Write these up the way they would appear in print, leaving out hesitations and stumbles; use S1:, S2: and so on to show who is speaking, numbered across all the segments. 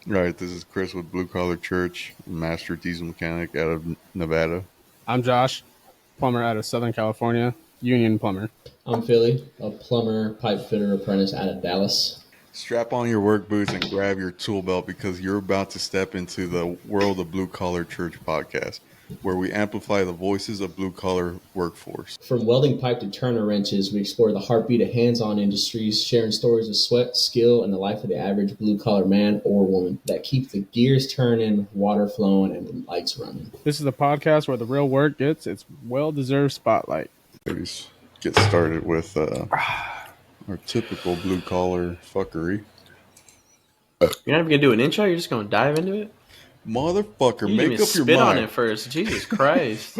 S1: All right, this is Chris with Blue Collar Church, master diesel mechanic out of Nevada.
S2: I'm Josh, plumber out of Southern California, union plumber.
S3: I'm Philly, a plumber, pipe fitter apprentice out of Dallas.
S1: Strap on your work boots and grab your tool belt because you're about to step into the world of Blue Collar Church podcast, where we amplify the voices of blue collar workforce.
S3: From welding pipe to Turner wrenches, we explore the heartbeat of hands-on industries, sharing stories of sweat, skill, and the life of the average blue-collar man or woman that keep the gears turning, water flowing, and the lights running.
S2: This is the podcast where the real work gets its well-deserved spotlight.
S1: Let's get started with our typical blue collar fuckery.
S4: You're not even gonna do an intro. You're just gonna dive into it.
S1: Motherfucker,
S4: You
S1: make
S4: even
S1: up your
S4: spit on
S1: mind.
S4: it first. Jesus Christ!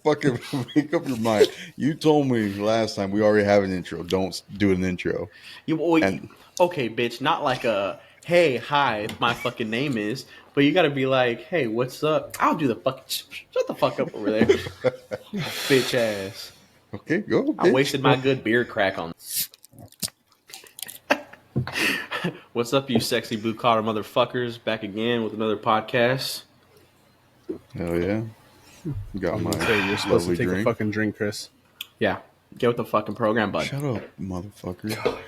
S1: Fucking make up your mind. You told me last time we already have an intro. Don't do an intro.
S4: Okay, bitch. Not like a hey, hi, my fucking name is. But you gotta be like, hey, what's up? I'll do the fucking shut the fuck up over there, bitch ass.
S1: Okay, go.
S4: I
S1: bitch.
S4: wasted my good beer crack on. What's up, you sexy blue collar motherfuckers? Back again with another podcast.
S1: Hell yeah. Got my
S2: Hey, you're supposed to
S1: lovely
S2: take a
S1: drink.
S2: fucking drink, Chris.
S4: Yeah, get with the fucking program, bud.
S1: Shut up, motherfucker.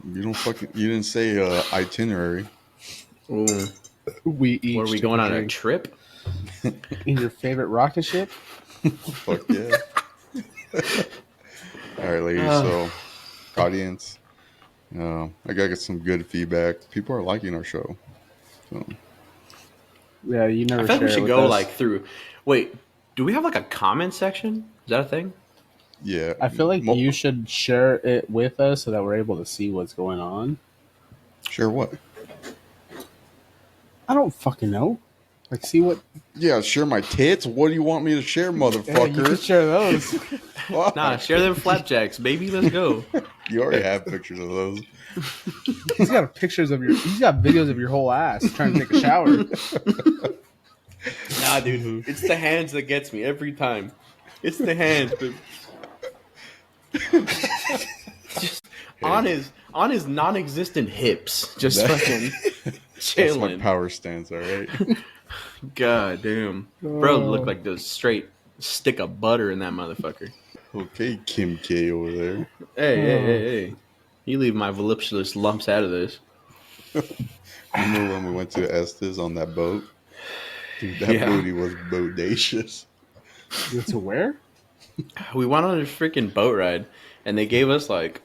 S1: You didn't say itinerary.
S4: Ooh,
S2: We each
S4: where are we
S2: took
S4: going on a
S2: drink.
S4: trip?
S2: In your favorite rocket ship?
S1: Fuck yeah. All right, ladies. So, audience, I gotta get some good feedback. People are liking our show. So,
S2: Yeah, you never
S4: I feel like we
S2: share it
S4: should
S2: with
S4: go
S2: us.
S4: like through. Wait, do we have like a comment section? Is that a thing?
S1: yeah.
S2: I feel like you should share it with us so that we're able to see what's going on.
S1: Share what?
S2: I don't fucking know. Like, see what...
S1: Yeah, share my tits. What do you want me to share,
S2: Yeah, you can
S1: motherfucker?
S2: share those.
S4: Nah, share them flapjacks, baby. Let's go.
S1: You already have pictures of those.
S2: He's got videos of your whole ass trying to take a shower.
S4: Nah, dude, it's the hands that gets me every time. It's the hands, but just on his non-existent hips, just fucking
S1: That's my
S4: chilling.
S1: power stance, all right?
S4: God damn, bro, look like the straight stick of butter in that motherfucker.
S1: Okay, Kim K over there.
S4: Hey. You leave my voluptuous lumps out of this.
S1: Remember when we went to Estes on that boat? Dude, that
S4: Yeah.
S1: booty was bodacious.
S2: To where?
S4: We went on a freaking boat ride, and they gave us like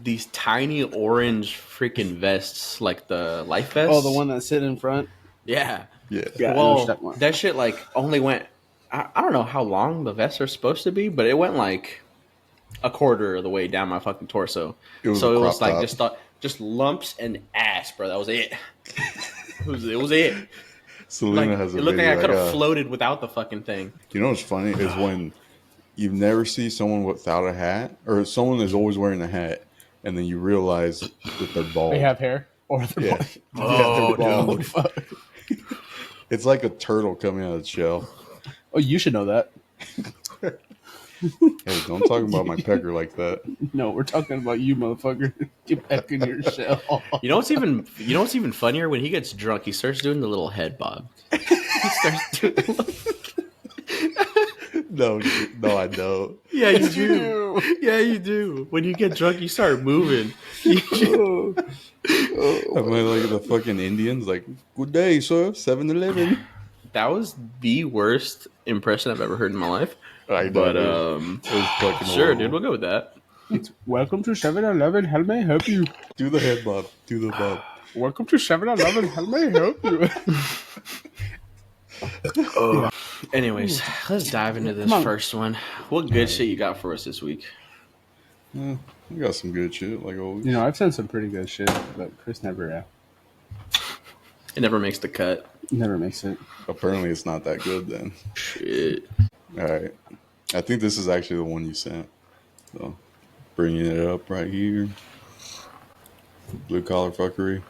S4: these tiny orange freaking vests, like the life vests.
S2: Oh, the one that's sitting in front?
S4: Yeah.
S1: Yeah.
S2: Yeah, I know
S4: Well,
S2: what you're talking about.
S4: that shit like only went. I don't know how long the vests are supposed to be, but it went like a quarter of the way down my fucking torso.
S1: It was
S4: So
S1: a
S4: it was
S1: crop
S4: like
S1: top.
S4: just lumps and ass, bro. That was it. It was it.
S1: Selena
S4: Like,
S1: has a
S4: it looked
S1: video.
S4: like I could have floated without the fucking thing.
S1: You know what's funny is when you never see someone without a hat, or someone is always wearing a hat, and then you realize that they're bald.
S2: They have hair? Or they're
S1: Yeah.
S2: bald?
S4: Oh,
S1: they're bald.
S4: dude.
S2: Fuck.
S1: It's like a turtle coming out of the shell.
S2: Oh, you should know that.
S1: Hey, don't talk about my pecker like that.
S2: No, we're talking about you, motherfucker. Get back in your shell.
S4: You know what's even funnier? When he gets drunk, he starts doing the little head bob. He starts doing.
S1: No, I don't.
S4: Yeah, you do. Yeah, you do. When you get drunk, you start moving.
S1: I'm like the fucking Indians, like, good day, sir, 7-Eleven.
S4: That was the worst impression I've ever heard in my life.
S1: I know,
S4: But
S1: it was fucking
S4: sure,
S1: horrible.
S4: dude, we'll go with that.
S2: Welcome to 7-Eleven. How may I help you?
S1: Do the head bob. Do the bob.
S2: Welcome to 7-Eleven. How may I help you?
S4: Anyways, let's dive into this
S2: Come on.
S4: first one. What good shit you got for us this week?
S1: We got some good shit, like always.
S2: You know, I've sent some pretty good shit, but Chris never
S4: It never makes the cut.
S2: makes it.
S1: Apparently, it's not that good then.
S4: Shit.
S1: All right. I think this is actually the one you sent. So, bringing it up right here. Blue collar fuckery.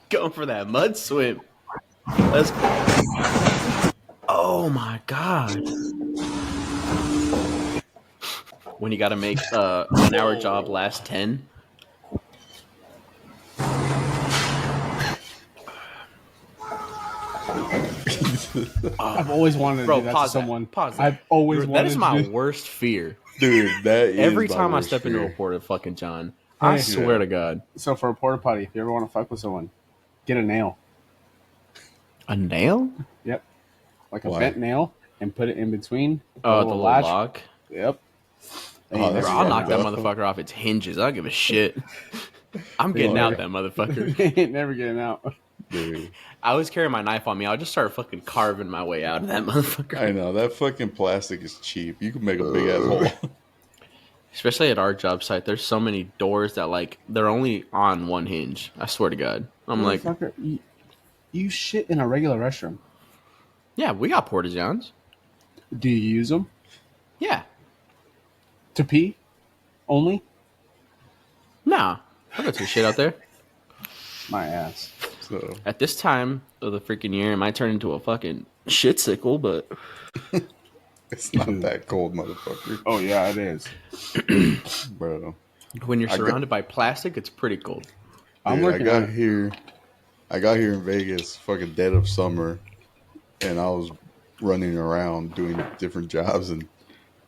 S4: Going for that mud swim. Let's go. Oh my god. when you got to make a 1 hour job last 10.
S2: I've always wanted to
S4: Bro,
S2: do that
S4: pause
S2: to someone.
S4: that. Pause that.
S2: I've always
S4: That
S2: wanted
S4: is
S2: to
S4: my
S2: do.
S4: worst fear.
S1: Dude, that is
S4: Every
S1: my
S4: time I
S1: worst
S4: step into a
S1: fear.
S4: porta fucking John, I
S2: Hey.
S4: swear to God.
S2: So for a porta potty, if you ever want to fuck with someone, get a nail.
S4: A nail?
S2: Yep. Like a
S1: Why?
S2: bent nail, and put it in between.
S4: Oh, the little lock.
S2: Yep.
S1: Oh, that's
S4: Bro, I'll knock that
S1: fucked up.
S4: motherfucker off its hinges. I don't give a shit. I'm getting out that motherfucker.
S2: They ain't never getting out.
S1: Dude,
S4: I always carry my knife on me. I'll just start fucking carving my way out of that motherfucker.
S1: I know that fucking plastic is cheap. You can make a big ass hole.
S4: Especially at our job site, there's so many doors that like they're only on one hinge. I swear to God. I'm like,
S2: Motherfucker, you shit in a regular restroom.
S4: yeah, we got porta johns.
S2: Do you use them
S4: Yeah,
S2: to pee only?
S4: nah, I got some shit out there.
S2: My ass.
S1: So
S4: At this time of the freaking year, it might turn into a fucking shit sickle, but
S1: it's not that cold, motherfucker,
S2: Oh yeah, it is.
S1: bro.
S4: when you're
S1: I got-
S4: surrounded by plastic, it's pretty cold.
S2: I'm
S1: Dude,
S2: working on it.
S1: I got here in Vegas, fucking dead of summer, and I was running around doing different jobs. And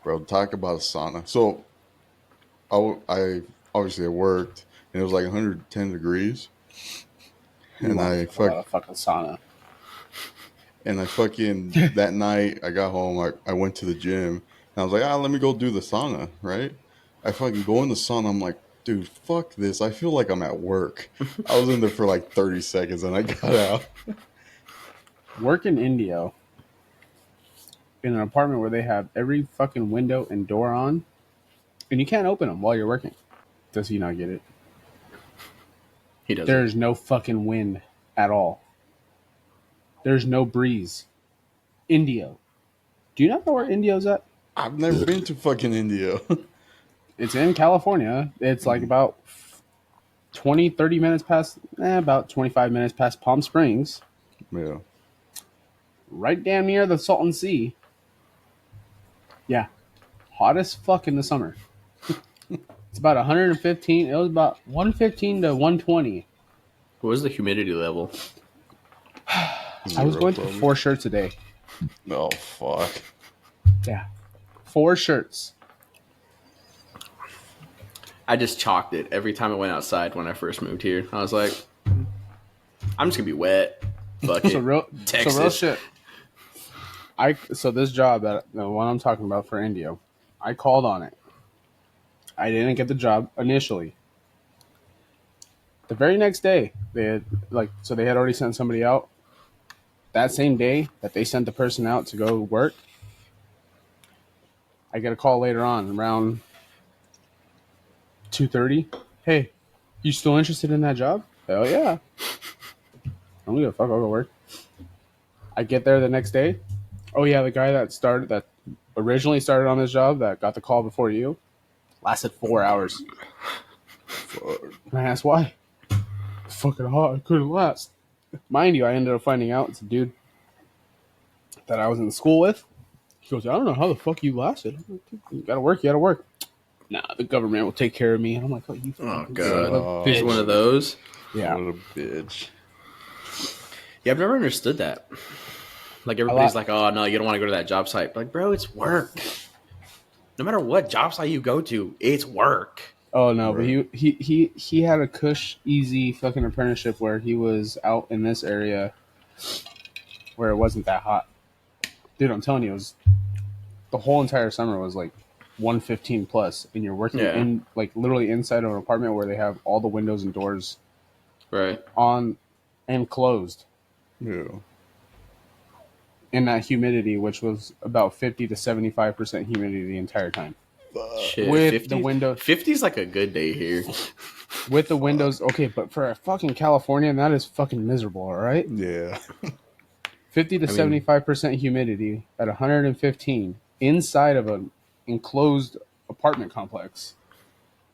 S1: bro, talk about a sauna. So I obviously I worked, and it was like 110 degrees, and I fucking
S2: sauna.
S1: that night I got home. I went to the gym, and I was like, let me go do the sauna, right? I fucking go in the sauna. I'm like, dude, fuck this. I feel like I'm at work. I was in there for like 30 seconds, and I got out.
S2: Work in Indio in an apartment where they have every fucking window and door on, and you can't open them while you're working. Does he not get it?
S4: He doesn't.
S2: There's no fucking wind at all. There's no breeze. Indio. Do you not know where Indio's at?
S1: I've never been to fucking India.
S2: It's in California. It's like about 20, 30 minutes past, about 25 minutes past Palm Springs.
S1: Yeah.
S2: Right damn near the Salton Sea. Yeah. Hot as fuck in the summer. It's about 115. It was about 115 to 120.
S4: What was the humidity level?
S2: I was going through
S1: Probably.
S2: 4 shirts a day.
S1: Oh fuck.
S2: Yeah. 4 shirts.
S4: I just chalked it every time I went outside when I first moved here. I was like, I'm just gonna be wet. Fuck it.
S2: So real
S4: Texas.
S2: shit. So this job that the one I'm talking about for Indio, I called on it. I didn't get the job initially. The very next day, they had they had already sent somebody out. That same day that they sent the person out to go work, I get a call later on around 2:30. Hey, you still interested in that job? Hell yeah. I don't give a fuck. I'll go work. I get there the next day. Oh yeah, the guy that originally started on this job that got the call before you lasted 4 hours.
S1: Fuck.
S2: And I asked why. Fucking hot. I couldn't last. Mind you, I ended up finding out it's a dude that I was in school with. He goes, I don't know how the fuck you lasted. I'm like, "Dude, you gotta work. You gotta work. Nah, the government will take care of me. And I'm like, oh, you
S4: Oh
S2: fucking
S4: god,
S2: son of a
S4: he's
S2: bitch."
S4: one of those.
S2: Yeah.
S1: What a bitch.
S4: Yeah, I've never understood that. Like everybody's like, oh no, you don't want to go to that job site. Like, bro, it's work. No matter what job site you go to, it's work.
S2: Oh no, but he had a cush easy fucking apprenticeship where he was out in this area where it wasn't that hot. Dude, I'm telling you, it was the whole entire summer was like 115 plus, and you're working
S4: Yeah.
S2: in like literally inside of an apartment where they have all the windows and doors
S4: Right.
S2: on and closed
S1: Yeah.
S2: in that humidity, which was about 50 to 75% humidity the entire time.
S4: Shit.
S2: With
S4: 50?
S2: the window-
S4: 50's like a good day here.
S2: With the windows, okay, but for a fucking Californian, that is fucking miserable, all right?
S1: Yeah.
S2: 50 to
S4: I mean-
S2: 75% humidity at 115 inside of an enclosed apartment complex.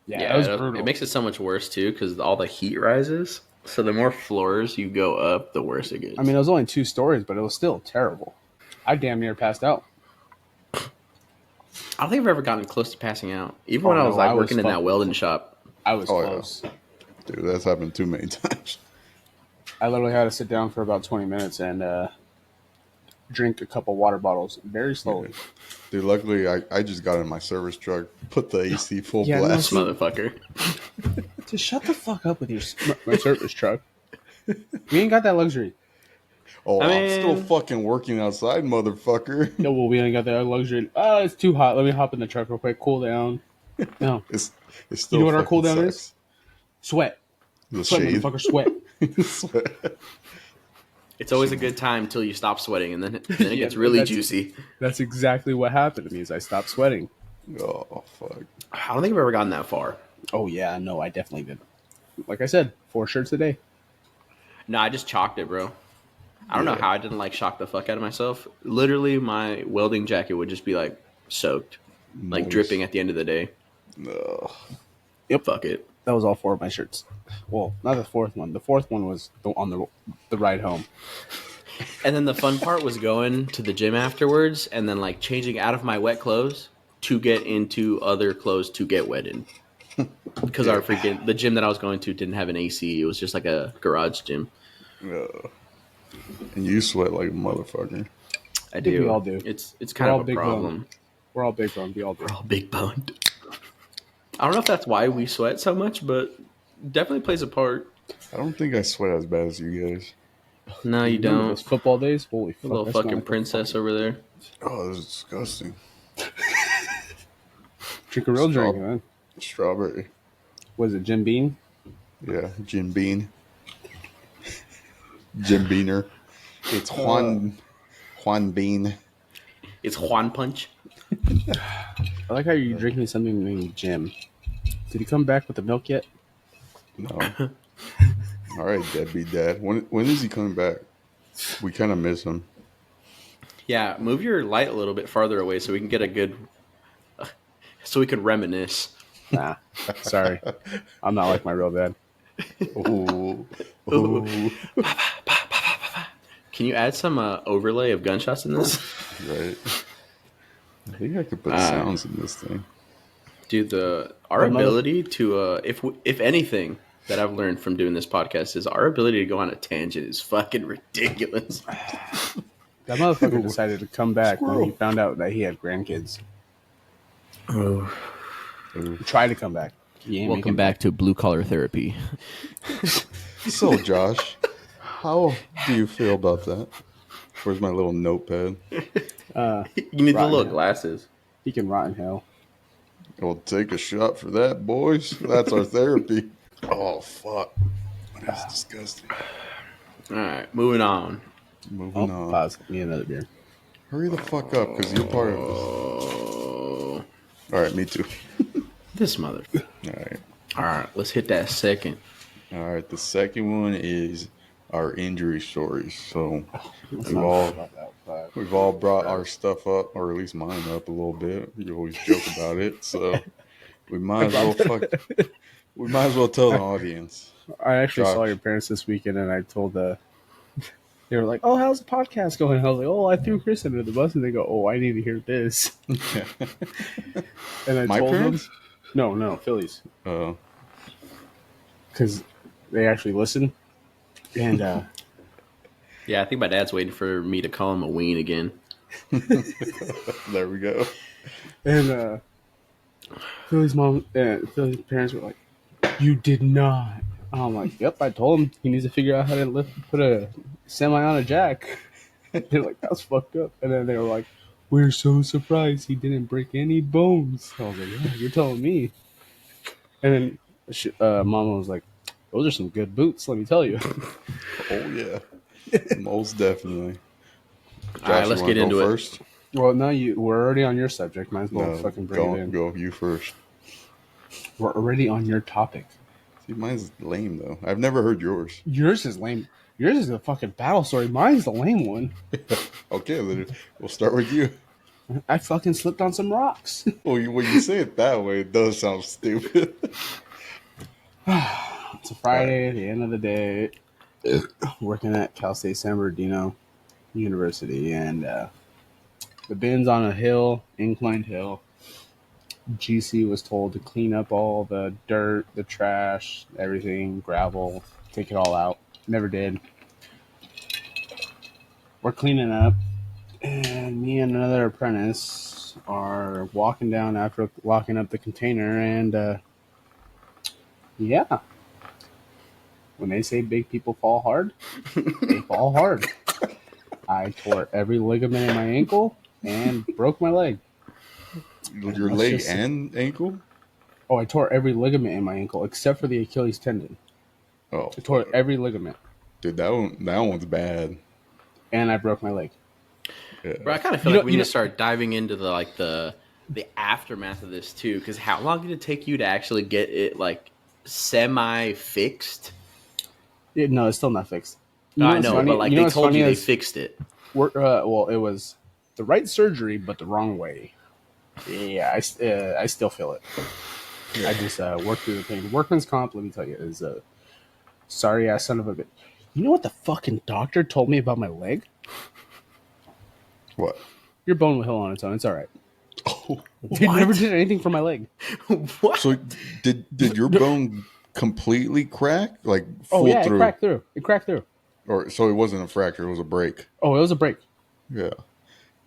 S2: Yeah, that was brutal.
S4: it makes it so much worse too because all the heat rises. So the more floors you go up, the worse it gets.
S2: I mean, it was only 2 stories, but it was still terrible. I damn near passed out.
S4: I don't think I've ever gotten close to passing out. Even
S2: Oh,
S4: when I
S2: no,
S4: was like
S2: I was
S4: working in that
S2: fucking-
S4: welding shop.
S2: I was
S1: Oh, yeah.
S2: close.
S1: Dude, that's happened too many times.
S2: I literally had to sit down for about 20 minutes and drink a couple water bottles very slowly.
S1: Dude, luckily I just got in my service truck, put the AC full
S2: Yeah, no,
S1: blast.
S4: This motherfucker.
S2: Just shut the fuck up with your my service truck. We ain't got that luxury.
S1: Oh,
S4: I
S1: I'm still
S4: mean-
S1: fucking working outside, motherfucker.
S2: No, well, we ain't got that luxury. Oh, it's too hot. Let me hop in the truck real quick. Cool down. No,
S1: It's still
S2: know what our
S1: fucking
S2: cooldown is?
S1: sucks.
S2: sweat.
S1: The
S2: Sweat,
S1: shade.
S2: motherfucker, sweat.
S1: Sweat.
S4: It's always a good time until you stop sweating, and then it
S2: Yeah,
S4: gets really
S2: that's-
S4: juicy.
S2: That's exactly what happened to me. Is I stopped sweating.
S1: Oh, fuck.
S4: I don't think I've ever gotten that far.
S2: Oh yeah, no, I definitely did. Like I said, 4 shirts a day.
S4: No, I just chalked it, bro. I don't know
S1: Yeah.
S4: how I didn't like shock the fuck out of myself. Literally, my welding jacket would just be like soaked, like
S1: Moist.
S4: dripping at the end of the day.
S1: Ugh.
S2: Yep.
S4: Fuck it.
S2: That was all 4 of my shirts. Well, not the 4th one. The 4th one was on the ride home.
S4: And then the fun part was going to the gym afterwards and then like changing out of my wet clothes to get into other clothes to get wet in. Because our freaking the gym that I was going to didn't have an AC. It was just like a garage gym.
S1: Ugh. And you sweat like a motherfucker.
S4: I
S2: think
S4: do.
S2: we all do.
S4: It's
S2: We're
S4: kind
S2: all
S4: of a
S2: big
S4: problem.
S2: We're all big boned. We all do.
S4: We're all big boned. I don't know if that's why we sweat so much, but definitely plays a part.
S1: I don't think I sweat as bad as you guys.
S4: No, you
S2: Remember
S4: don't.
S2: those football days? Holy fuck!
S4: Little
S2: I smell
S4: fucking
S2: like a
S4: princess over there.
S1: Oh, this is disgusting.
S2: Drink a real drink,
S1: Stop.
S2: man.
S1: Strawberry.
S2: Was it Jim Beam?
S1: Yeah, Jim Bean. Jim Beaner. It's Juan Bean.
S4: It's Juan Punch.
S2: I like how you're drinking something named Jim. Did he come back with the milk yet?
S1: No. All right, deadbeat dad. When is he coming back? We kind of miss him.
S4: Yeah, move your light a little bit farther away so we can get a good. So we could reminisce.
S2: Nah, sorry. I'm not like my real dad.
S1: Ooh. Ooh.
S4: Can you add some overlay of gunshots in this?
S1: Right. I think I could put sounds in this thing.
S4: Dude, our ability to if anything that I've learned from doing this podcast is our ability to go on a tangent is fucking ridiculous.
S2: That motherfucker decided to come back when he found out that he had grandkids. Try to come back. He ain't making
S4: back to Blue Collar Therapy.
S1: So, Josh, how do you feel about that? Where's my little notepad?
S4: You need the
S2: Right,
S4: little
S2: man.
S4: glasses.
S2: He can rot in hell.
S1: We'll take a shot for that, boys. That's our therapy. Oh, fuck. That's disgusting.
S4: All right, moving on.
S1: Moving
S2: Oh,
S1: on.
S2: pause. Need another beer.
S1: Hurry the fuck up, because you're part of this.
S4: Oh,
S1: All right, me too.
S4: this mother.
S1: All right.
S4: All right, let's hit that second.
S1: All right, the second one is our injury stories. So
S2: Let's
S1: we've
S2: not
S1: all
S2: talk about that, but-
S1: we've all brought our stuff up, or at least mine up a little bit. You always joke about it, so we might as well we might as well tell the audience.
S2: I actually saw
S1: Josh.
S2: your parents this weekend, and I told they were like, "Oh, how's the podcast going?" I was like, "Oh, I threw Chris under the bus," and they go, "Oh, I need to hear this." And I
S1: My
S2: told
S1: parents?
S2: them, no, Phillies,
S1: Uh,
S2: because they actually listen. And
S4: Yeah, I think my dad's waiting for me to call him a ween again.
S1: there we go.
S2: and Philly's Philly's parents were like, "You did not." I'm like, "Yep, I told him he needs to figure out how to put a semi on a jack." They're like, "That's fucked up." And then they were like, "We're so surprised he didn't break any bones." I was like, "Yeah, you're telling me." And then Mama was like, "Those are some good boots, let me tell you."
S1: Oh yeah, most definitely.
S4: All right,
S1: Josh,
S4: let's
S1: you
S4: get
S1: wanna
S4: into
S1: go
S4: it.
S1: first?
S2: Well, now we're already on your subject. Might as well
S1: No,
S2: fucking bring it in.
S1: go you first.
S2: We're already on your topic.
S1: See, mine's lame though. I've never heard yours.
S2: Yours is lame. Yours is a fucking battle story. Mine's the lame one.
S1: Okay, then we'll start with you.
S2: I fucking slipped on some rocks.
S1: Well, when you say it that way, it does sound stupid.
S2: It's a Friday, at the end of the day, working at Cal State San Bernardino University, and the bin's on a hill, inclined hill. GC was told to clean up all the dirt, the trash, everything, gravel, take it all out. Never did. We're cleaning up, and me and another apprentice are walking down after locking up the container, and yeah, when they say big people fall hard, they fall hard. I tore every ligament in my ankle and broke my leg.
S1: Your
S2: Let's
S1: leg
S2: just say-
S1: and ankle?
S2: Oh, I tore every ligament in my ankle except for the Achilles tendon.
S1: Oh,
S2: I tore every ligament,
S1: dude, that one's bad.
S2: and I broke my leg.
S1: Yeah.
S4: Bro, I kind of feel
S2: You
S4: like
S2: know-
S4: we
S2: you
S4: need
S2: know-
S4: to start diving into the aftermath of this too. Because how long did it take you to actually get it like semi fixed?
S2: No, it's still not fixed.
S4: I
S2: what's
S4: know,
S2: funny?
S4: but like
S2: know
S4: they
S2: what's
S4: told
S2: funny
S4: you they
S2: is
S4: fixed it.
S2: well, it was the right surgery, but the wrong way. Yeah, I still feel it. I just work through the pain. Workman's comp, let me tell you, is a sorry ass son of a bitch. You know what the fucking doctor told me about my leg?
S1: What?
S2: Your bone will heal on its own. It's all right.
S1: Oh,
S2: They
S4: What?
S2: never did anything for my leg.
S4: What?
S1: so did your bone completely crack? Like
S2: Oh
S1: full
S2: yeah,
S1: through?
S2: it cracked through. It cracked through.
S1: Or so it wasn't a fracture, it was a break.
S2: Oh, it was a break.
S1: Yeah.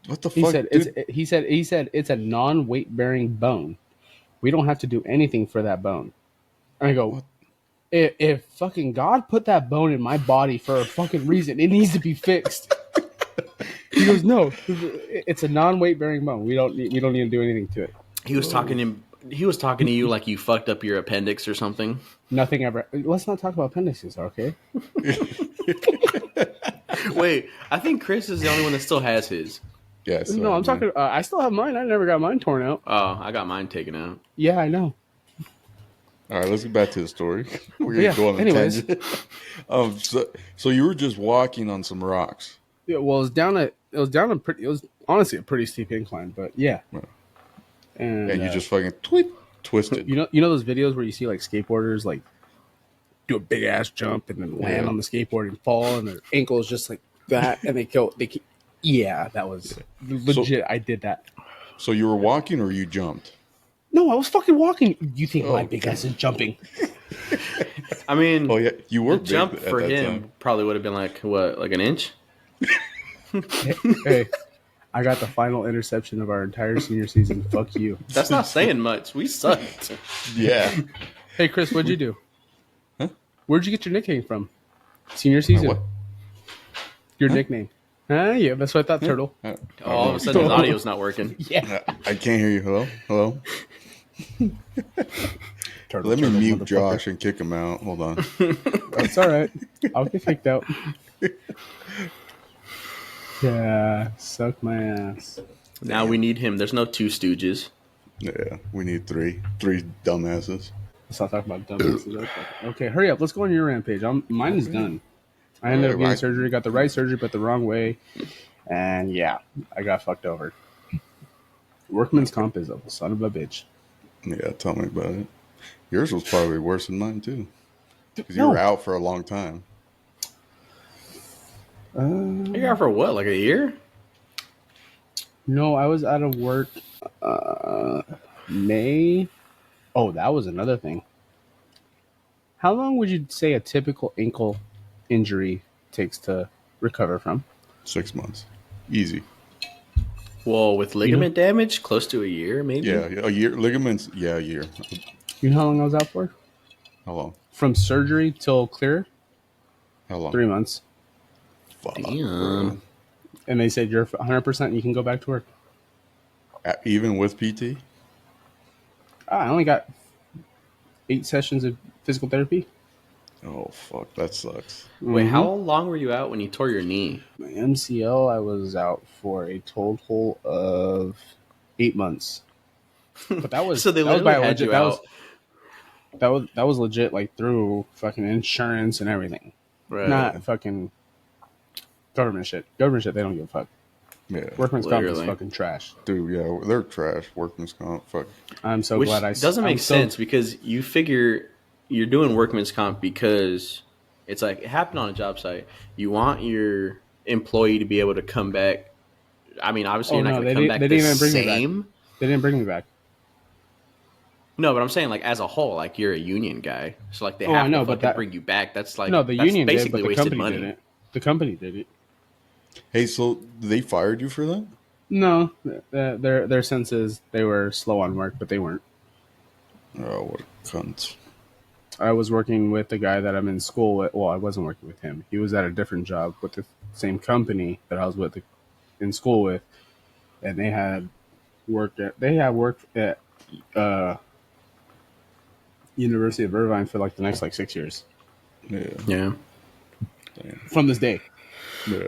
S1: What the
S2: He
S1: fuck?
S2: said
S1: dude?
S2: he said it's a non-weight bearing bone. We don't have to do anything for that bone. And I go,
S1: What?
S2: if fucking God put that bone in my body for a fucking reason, it needs to be fixed. He goes, no, it's a non-weight bearing bone. We don't need to do anything to it.
S4: He was talking to you like you fucked up your appendix or something.
S2: Nothing ever. Let's not talk about appendixes, okay?
S4: Wait, I think Chris is the only one that still has his.
S1: Yeah. so,
S2: No, I'm
S1: man.
S2: talking. I still have mine. I never got mine torn out.
S4: Oh, I got mine taken out.
S2: Yeah, I know.
S1: All right, let's get back to the story. We're gonna
S2: Yeah,
S1: go on a
S2: anyways.
S1: tangent. So you were just walking on some rocks.
S2: Yeah, well, it was honestly a pretty steep incline, but yeah.
S1: Yeah.
S2: And
S1: You just fucking twisted.
S2: you know those videos where you see like skateboarders like do a big ass jump and then land
S1: Yeah.
S2: on the skateboard and fall and their ankle is just like that and yeah, that was legit. I did that.
S1: So you were walking or you jumped?
S2: No, I was fucking walking. You think my
S1: Oh.
S2: big ass is jumping?
S4: I mean,
S1: Oh yeah, you were
S4: the jump
S1: big at
S4: for
S1: that
S4: him
S1: time.
S4: probably would have been like what, like an inch?
S2: Hey, I got the final interception of our entire senior season. Fuck you.
S4: That's not saying much. We sucked.
S1: Yeah.
S2: Hey, Chris, what'd you do?
S1: Huh?
S2: Where'd you get your nickname from? Senior season.
S1: What?
S2: Your nickname. Yeah, that's what I thought, Turtle.
S4: All of a sudden, his audio's not working.
S2: Yeah.
S1: I can't hear you. Hello.
S2: Turtle,
S1: Let me
S2: turtle,
S1: mute
S2: motherfucker.
S1: Josh and kick him out. Hold on.
S2: That's all right. I'll get kicked out. Yeah, suck my ass.
S4: Now we need him. There's no two Stooges.
S1: Yeah, we need three dumbasses.
S2: Let's not talk about dumbasses. Okay, hurry up. Let's go on your rampage. Mine is done. I ended up
S1: Alright,
S2: getting
S1: right.
S2: surgery. Got the right surgery, but the wrong way. And yeah, I got fucked over. Workman's comp is a son of a bitch.
S1: Yeah, tell me about it. Yours was probably worse than mine too, because you
S2: No.
S1: were out for a long time.
S4: You're out for what, like a year?
S2: No, I was out of work May. Oh, that was another thing. How long would you say a typical ankle injury takes to recover from?
S1: 6 months, easy.
S4: Well, with ligament damage, close to a year, maybe.
S1: Yeah, a year. Ligaments, yeah, a year.
S2: You know how long I was out for?
S1: How long?
S2: From surgery till clear?
S1: How long?
S2: 3 months.
S1: Fuck,
S4: Damn.
S1: bro.
S2: And they said you're 100% you can go back to work.
S1: Even with PT?
S2: I only got 8 sessions of physical therapy.
S1: Oh fuck, that sucks.
S4: Wait, how long were you out when you tore your knee?
S2: My MCL, I was out for a total of 8 months. But that was
S4: So they
S2: that was
S4: literally
S2: by
S4: had
S2: legit.
S4: you
S2: That
S4: out.
S2: was that was legit, like through fucking insurance and everything.
S4: Right.
S2: Not fucking government shit. Government shit, they don't give a fuck.
S1: Yeah,
S2: Workman's comp is
S4: Literally.
S2: fucking trash.
S1: dude. Yeah, they're trash. Workman's comp. Fuck.
S2: I'm so
S4: Which
S2: glad I
S4: doesn't
S2: I'm
S4: make
S2: so-
S4: sense because you figure you're doing workman's comp because it's like it happened on a job site. You want your employee to be able to come back. I mean, obviously
S2: Oh,
S4: you're not
S2: no,
S4: going to
S2: they
S4: come
S2: didn't-
S4: back
S2: they
S4: the
S2: didn't even bring me back.
S4: same.
S2: They didn't bring me back.
S4: No, but I'm saying like as a whole, like you're a union guy, so like they
S2: Oh, I
S4: have
S2: know,
S4: to
S2: but
S4: fucking
S2: that-
S4: bring you back. That's like
S2: No, the
S4: that's
S2: union did,
S4: basically
S2: but the
S4: wasted
S2: company
S4: money.
S2: didn't. The company did it.
S1: Hey, so they fired you for that?
S2: No, their sense is they were slow on work, but they weren't.
S1: Oh, what a cunt.
S2: I was working with the guy that I'm in school with. Well, I wasn't working with him. He was at a different job with the same company that I was with in school with, and they had worked at uh, University of Irvine for like the next like 6 years
S1: Yeah.
S4: Yeah.
S1: Damn.
S2: from this day.
S1: Yeah.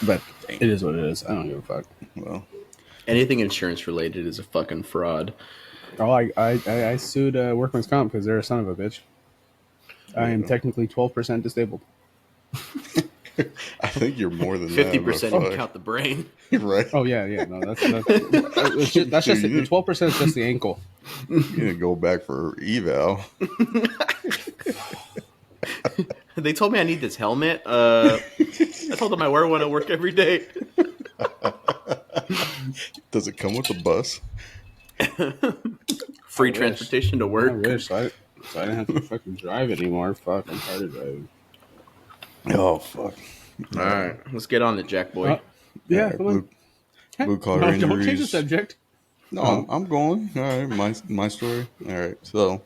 S2: But it is what it is. I don't give a fuck.
S1: Well,
S4: Anything insurance related is a fucking fraud.
S2: Oh, I sued Workman's Comp because they're a son of a bitch. I am
S1: Yeah.
S2: technically 12% disabled.
S1: I think you're more than
S4: 50%
S1: that.
S4: if you count the brain.
S1: Right?
S2: Oh yeah, no, that's just the 12% is just the ankle.
S1: You need to go back for eval.
S4: They told me I need this helmet. I told them I wear one at work every day.
S1: Does it come with a bus?
S4: Free
S2: I wish.
S4: transportation to
S2: I
S4: work.
S2: wish so I didn't have to fucking drive anymore. Fuck, I'm tired of driving.
S1: Oh fuck!
S4: All right, let's get on to Jack Boy.
S2: Oh, yeah,
S1: Alright,
S2: come on.
S1: blue collar
S2: No,
S1: injuries.
S2: don't change the subject.
S1: No, I'm going. All right, my story. All right, so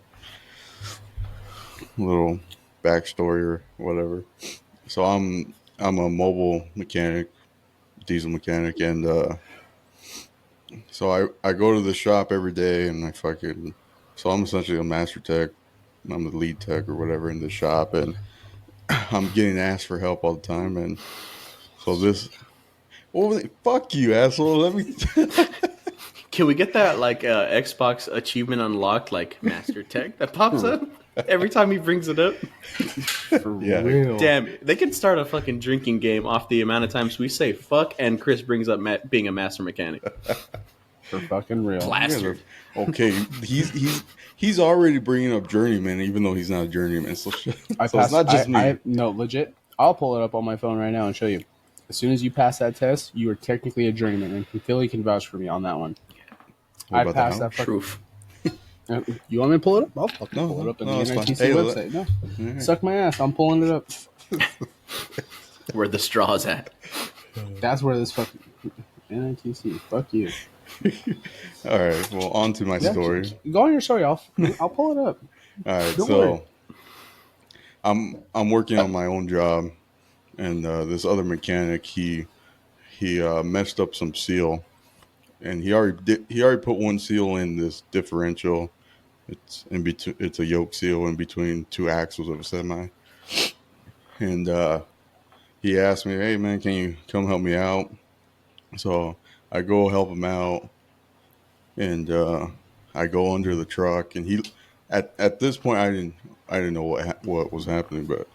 S1: little backstory or whatever. So I'm a mobile mechanic, diesel mechanic, and so I go to the shop every day, and so I'm essentially a master tech. I'm the lead tech or whatever in the shop, and I'm getting asked for help all the time, and so this. Oh, fuck you, asshole! Let me.
S4: Can we get that like Xbox achievement unlocked, like Master Tech that pops up every time he brings it up?
S2: For
S1: Yeah.
S2: real.
S4: Damn, they can start a fucking drinking game off the amount of times we say fuck and Chris brings up being a master mechanic.
S2: For fucking real.
S4: Plastered.
S1: Okay, he's already bringing up journeyman, even though he's not a journeyman. So, so it's not just me.
S2: No, legit. I'll pull it up on my phone right now and show you. As soon as you pass that test, you are technically a journeyman, and Philly can vouch for me on that one.
S1: What
S2: I
S1: about
S2: passed
S1: the
S2: that fucking.
S4: Truth.
S2: You want me to pull it up? I'll fucking
S1: No,
S2: pull it up on
S1: no,
S2: the
S1: it's fine.
S2: NITC
S1: Hey,
S2: website. No,
S1: All right.
S2: suck my ass. I'm pulling it up.
S4: Where the straw's at.
S2: That's where this fucking NITC. Fuck you.
S1: All right, well, on to my
S2: Yeah,
S1: story.
S2: Go on your story. I'll pull it up.
S1: All right,
S2: Don't
S1: so
S2: worry.
S1: I'm working on my own job, and this other mechanic he messed up some seal, and he already put one seal in this differential. It's in between. It's a yoke seal in between two axles of a semi, and he asked me, "Hey man, can you come help me out?" So I go help him out, and I go under the truck, and he at this point I didn't know what was happening, but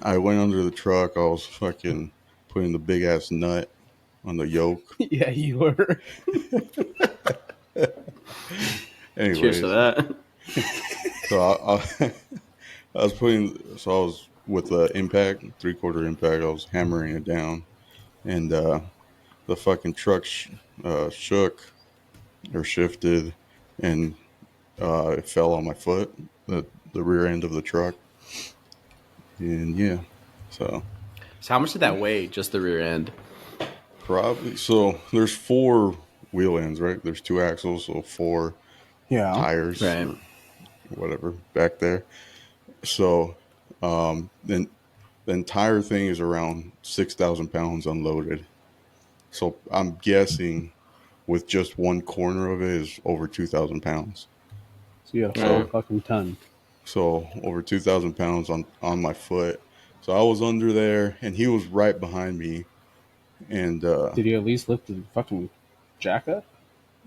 S1: I went under the truck. I was fucking putting the big ass nut on the yoke.
S2: Yeah, you were.
S1: Anyways,
S4: Cheers to that.
S1: so I was I was with the impact, 3/4 impact. I was hammering it down, and the fucking truck shook or shifted, and it fell on my foot, the rear end of the truck, and yeah, so
S4: So how much did that weigh? Just the rear end.
S1: probably so. There's 4 wheel ends, right? There's 2 axles, so 4
S2: Yeah.
S1: tires,
S4: Right.
S1: or whatever back there. So then the entire thing is around 6,000 pounds unloaded. So I'm guessing with just one corner of it is over 2,000 pounds.
S2: So you had a
S1: Yeah.
S2: whole fucking ton.
S1: So over 2,000 pounds on my foot. So I was under there, and he was right behind me, and
S2: Did you at least lift the fucking jack up?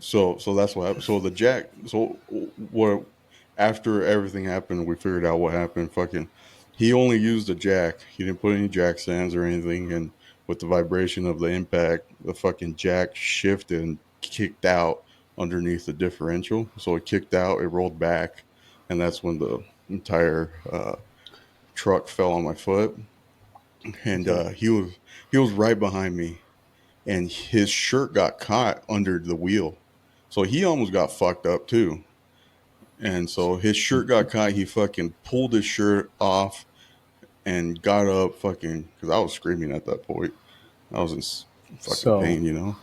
S1: so that's what happened. So the jack. So what? After everything happened, we figured out what happened. Fucking, he only used a jack. He didn't put any jack stands or anything. And with the vibration of the impact, the fucking jack shifted and kicked out underneath the differential. So it kicked out. It rolled back, and that's when the entire truck fell on my foot. And he was right behind me, and his shirt got caught under the wheel, so he almost got fucked up too. And so his shirt got caught. He fucking pulled his shirt off and got up fucking, because I was screaming at that point. I was in fucking
S2: So-
S1: pain, you know?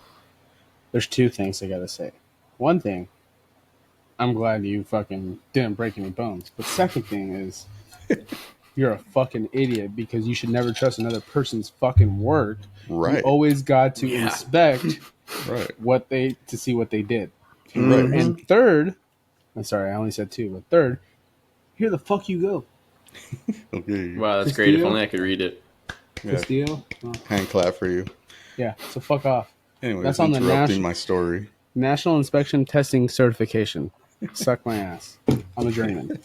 S2: There's two things I gotta say. One thing, I'm glad you fucking didn't break any bones. But second thing is, you're a fucking idiot because you should never trust another person's fucking work. You
S1: Right.
S2: always got to
S4: Yeah.
S2: inspect
S1: Right.
S2: to see what they did.
S1: Right.
S2: And third, I'm sorry, I only said two, but third, here the fuck you go,
S1: Okay.
S4: Wow, that's great. If
S2: Castillo?
S4: only I could read it.
S1: Yeah.
S2: Castillo. Oh,
S1: Hand clap for you.
S2: yeah, so fuck off.
S1: Anyways,
S2: That's on the
S1: interrupting
S2: nation-
S1: my story.
S2: National Inspection Testing Certification. Suck my ass. I'm a journeyman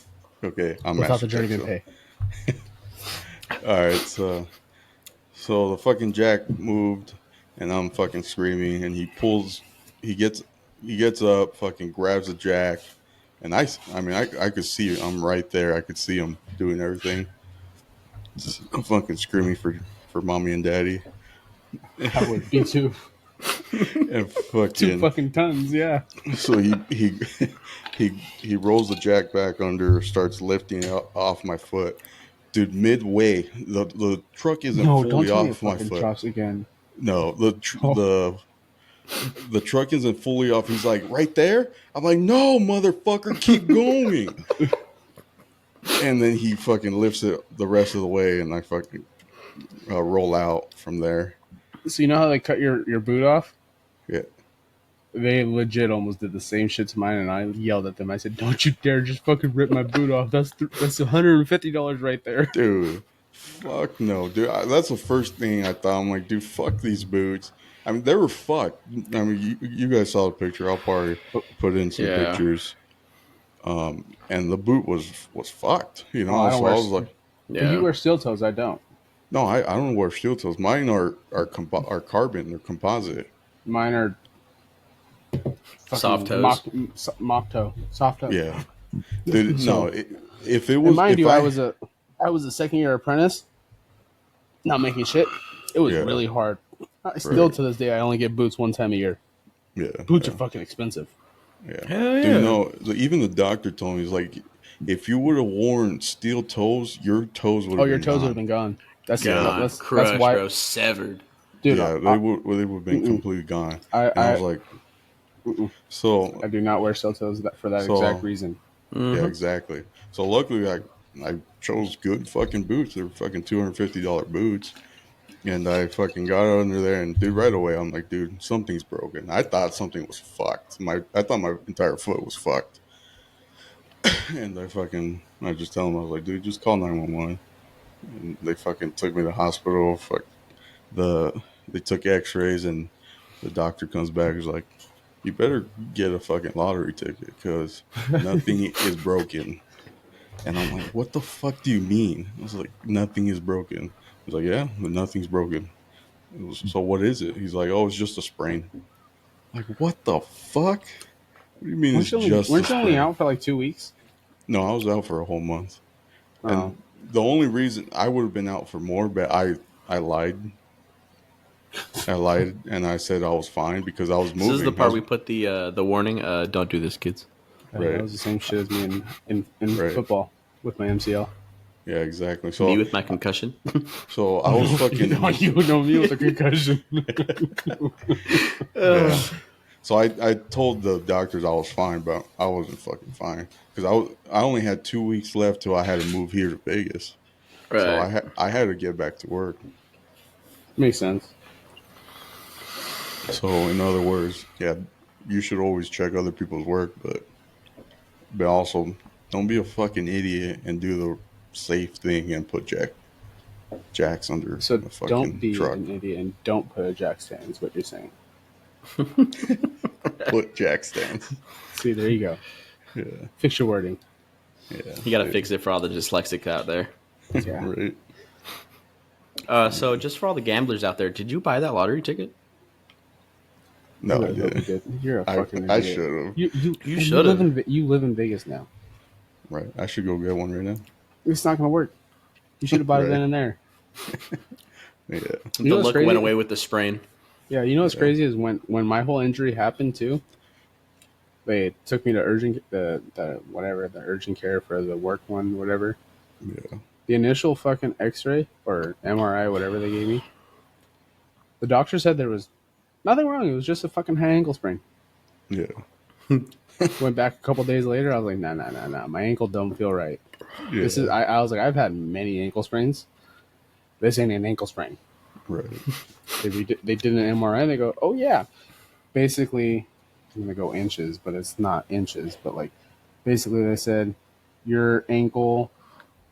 S1: Okay. I'm
S2: without the
S1: Master
S2: journeyman
S1: Tech,
S2: pay.
S1: All right, so the fucking jack moved, and I'm fucking screaming, and he gets up, fucking grabs the jack, and I mean, I could see, I'm right there, I could see him doing everything. I'm fucking screaming for mommy and daddy,
S2: I would be two
S1: and fucking,
S2: fucking tons, yeah.
S1: so he rolls the jack back under, starts lifting it off my foot. Dude, midway, the truck isn't
S2: No, don't
S1: fully
S2: tell me it
S1: off my
S2: fucking
S1: foot.
S2: drops again.
S1: No,
S2: Oh.
S1: the truck isn't fully off. He's like, right there? I'm like, no, motherfucker, keep going. And then he fucking lifts it the rest of the way, and I fucking roll out from there.
S2: So you know how they cut your boot off?
S1: Yeah.
S2: They legit almost did the same shit to mine, and I yelled at them. I said, "Don't you dare just fucking rip my boot off. That's $150 right there."
S1: Dude, fuck no, dude. That's the first thing I thought. I'm like, dude, fuck these boots. I mean, they were fucked. I mean, you guys saw the picture. I'll probably put in some
S4: Yeah.
S1: pictures. And the boot was fucked. You know,
S2: Oh, I don't
S1: so
S2: wear
S1: I was like,
S2: But
S4: Yeah.
S2: you wear steel toes. I don't.
S1: no, I don't wear steel toes. Mine are carbon. They're composite.
S2: Mine are fucking
S4: Soft toes.
S2: mock toe, soft toe.
S1: Yeah, dude.
S2: So-
S1: No, if it was,
S2: And mind
S1: if
S2: you, I was a second year apprentice, not making shit. It was
S1: Yeah.
S2: really hard. Still
S1: Right.
S2: to this day, I only get boots one time a year.
S1: yeah,
S2: Boots
S1: yeah,
S2: are fucking expensive.
S1: yeah.
S4: Hell yeah.
S1: Dude, no. Even the doctor told me, he's like, if you would have worn steel toes, your toes would have.
S2: Oh, your toes would have been gone. That's
S4: God,
S2: that's
S4: crushed,
S2: that's why,
S4: bro. Severed.
S2: dude.
S1: Yeah, they would have been completely gone. And I was like, so
S2: I do not wear steel toes for that
S1: So-
S2: exact reason.
S1: yeah, exactly. So luckily, I chose good fucking boots. They were fucking $250 boots. And I fucking got under there, and dude, right away, I'm like, dude, something's broken. I thought something was fucked. I thought my entire foot was fucked. And I just tell them, I was like, dude, just call 911. And they fucking took me to the hospital. They took X-rays, and the doctor comes back. He's like, you better get a fucking lottery ticket because nothing is broken. And I'm like, what the fuck do you mean? I was like, nothing is broken. He's like, yeah, but nothing's broken. So what is it? He's like, oh, it's just a sprain. Like, what the fuck? What do you mean it's
S2: Weren't
S1: just a
S2: you only
S1: sprain?
S2: out for like 2 weeks?
S1: No, I was out for a whole month.
S2: Oh.
S1: And the only reason I would have been out for more, but I lied. I lied and I said I was fine because I was moving.
S4: This is the
S1: I
S4: part
S1: was-
S4: we put the warning. Don't do this, kids.
S1: Right.
S2: That was the same shit as me in
S1: Right.
S2: football with my MCL.
S1: Yeah, exactly.
S4: Me
S1: So
S4: with my concussion.
S1: so I was fucking.
S2: you would know me with a concussion.
S1: Yeah. So I told the doctors I was fine, but I wasn't fucking fine because I only had 2 weeks left till I had to move here to Vegas.
S4: Right.
S1: So I had to get back to work.
S2: Makes sense.
S1: So in other words, yeah, you should always check other people's work, but also don't be a fucking idiot and do the safe thing and put jacks under
S2: So
S1: the fucking
S2: don't be
S1: truck.
S2: an idiot and don't put a jack stand. Is what you're saying.
S1: Put jack stands.
S2: See, there you go.
S1: Yeah,
S2: Fix your wording.
S1: yeah.
S4: You gotta fix it for all the dyslexics out there.
S2: Yeah.
S1: Right.
S4: So just for all the gamblers out there, did you buy that lottery ticket?
S1: No, I
S2: You really
S1: didn't.
S2: did. You're a fucking
S1: I
S2: idiot.
S1: should have.
S2: You
S4: should've.
S2: You live in Vegas now.
S1: Right. I should go get one right now.
S2: It's not going to work. You should have bought it
S1: Right.
S2: then and there.
S1: Yeah.
S2: You know
S4: The
S2: what's
S4: look
S2: crazy?
S4: went away with the sprain.
S2: Yeah, you know what's crazy is when my whole injury happened too. They took me to the whatever, the urgent care for the work one, whatever.
S1: Yeah.
S2: The initial fucking X-ray or MRI, whatever they gave me, the doctor said there was nothing wrong. It was just a fucking high ankle sprain.
S1: Yeah.
S2: Went back a couple days later. I was like, nah. My ankle don't feel right.
S1: Yeah.
S2: This is. I was like, I've had many ankle sprains. This ain't an ankle sprain.
S1: right.
S2: They did an MRI. And they go, oh yeah, basically, I'm gonna go inches, but it's not inches. But like, basically, they said your ankle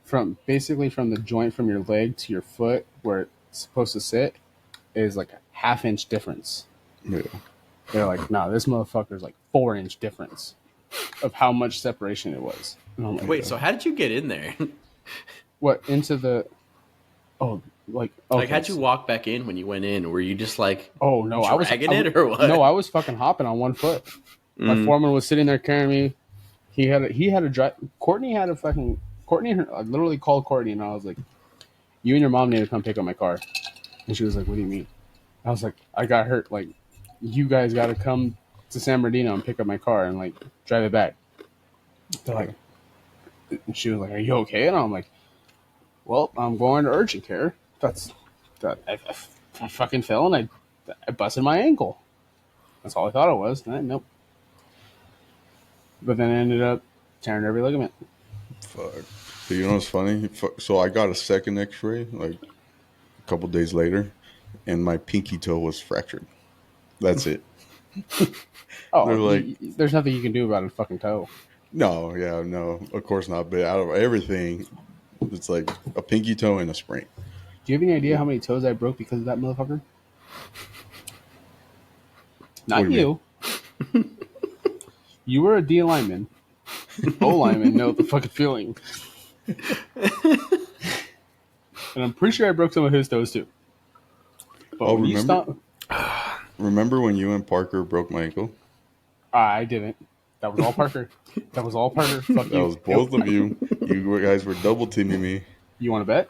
S2: from the joint from your leg to your foot where it's supposed to sit is like a half-inch difference.
S1: Yeah.
S2: They're like, nah, this motherfucker's like 4-inch difference of how much separation it was. And I'm like,
S4: Wait, so how did you get in there?
S2: what into the? Oh, like okay.
S4: Like, how'd you walk back in when you went in? Were you just like,
S2: Oh no,
S4: dragging it or what?
S2: No, I was fucking hopping on one foot. My foreman was sitting there carrying me. He had a drive. Courtney had a fucking Courtney. I literally called Courtney and I was like, "You and your mom need to come pick up my car." And she was like, "What do you mean?" I was like, "I got hurt. Like, you guys got to come to San Bernardino and pick up my car and like drive it back." They're like, and she was like, "Are you okay?" And I'm like, "Well, I'm going to urgent care. I fucking fell and I busted my ankle. That's all I thought it was. Nope. But then I ended up tearing every ligament.
S1: Fuck. So you know what's funny? So I got a second X-ray like a couple days later, and my pinky toe was fractured. That's it.
S2: Oh,
S1: They're like,
S2: there's nothing you can do about a fucking toe.
S1: no, yeah, no, of course not. But out of everything, it's like a pinky toe and a sprain.
S2: Do you have any idea how many toes I broke because of that motherfucker? Not
S1: What do you
S2: you. You were a D lineman. O lineman know the fucking feeling. And I'm pretty sure I broke some of his toes too. But
S1: Oh,
S2: when you
S1: remember?
S2: stop,
S1: Remember when you and Parker broke my ankle?
S2: I didn't. That was all Parker. That was all Parker. Fuck
S1: That
S2: you.
S1: was both of you. You guys were double teaming me.
S2: You want to bet?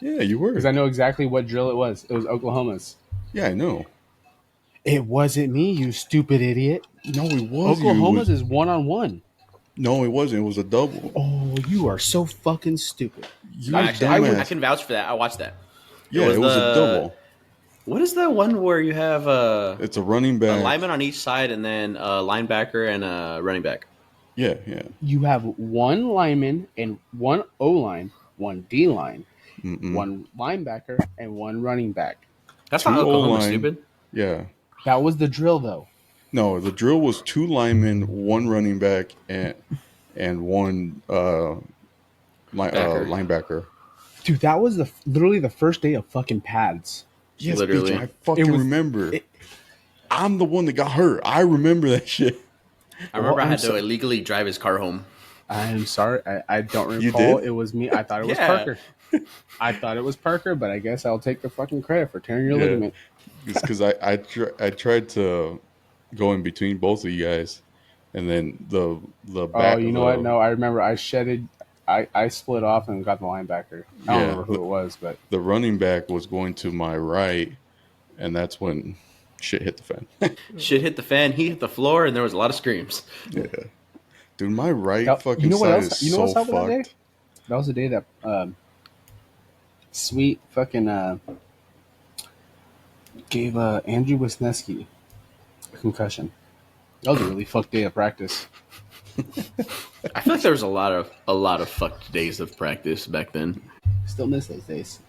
S1: Yeah, you were.
S2: Because I know exactly what drill it was. It was Oklahoma's.
S1: Yeah, I know.
S2: It wasn't me, you stupid idiot.
S1: No, it was you.
S2: Oklahoma's is 1-on-1.
S1: No, it wasn't. It was a double.
S2: Oh, you are so fucking stupid.
S1: You
S4: Actually,
S1: dumbass.
S4: I can vouch for that. I watched that.
S1: Yeah, it was a double.
S4: What is the one where you have
S1: It's a running
S4: a
S1: back.
S4: lineman on each side and then a linebacker and a running back?
S1: Yeah.
S2: You have one lineman and one O-line, one D-line, one linebacker, and one running back.
S4: That's not
S1: Two
S4: Oklahoma,
S1: O-line.
S4: stupid.
S1: Yeah.
S2: That was the drill, though.
S1: No, the drill was 2 linemen, 1 running back, and 1 linebacker.
S2: Dude, that was literally the first day of fucking pads.
S1: Yes,
S4: Literally.
S1: bitch, I fucking
S2: It was-
S1: remember. I'm the one that got hurt. I remember that shit.
S4: I remember I
S2: I'm
S4: had to
S2: so-
S4: illegally drive his car home.
S2: I am sorry. I don't
S1: You
S2: recall
S1: did?
S2: it was me. I thought it was
S4: Yeah.
S2: Parker. I thought it was Parker, but I guess I'll take the fucking credit for tearing your
S1: Yeah.
S2: ligament.
S1: It's because I tried to go in between both of you guys, and then the back.
S2: Oh, you know what? No, I remember I shedded. I split off and got the linebacker. I don't
S1: Yeah,
S2: remember who it was, but
S1: The running back was going to my right, and that's when shit hit the fan.
S4: Shit hit the fan, he hit the floor, and there was a lot of screams.
S1: Yeah, dude, my right
S2: That-
S1: fucking
S2: you know what
S1: side
S2: else?
S1: is
S2: You know
S1: so
S2: what's happened that day?
S1: fucked.
S2: that was the day that sweet fucking gave Andrew Wisniewski a concussion. That was a really fucked day of practice.
S4: I feel like there was a lot of fucked days of practice back then.
S2: Still miss those days.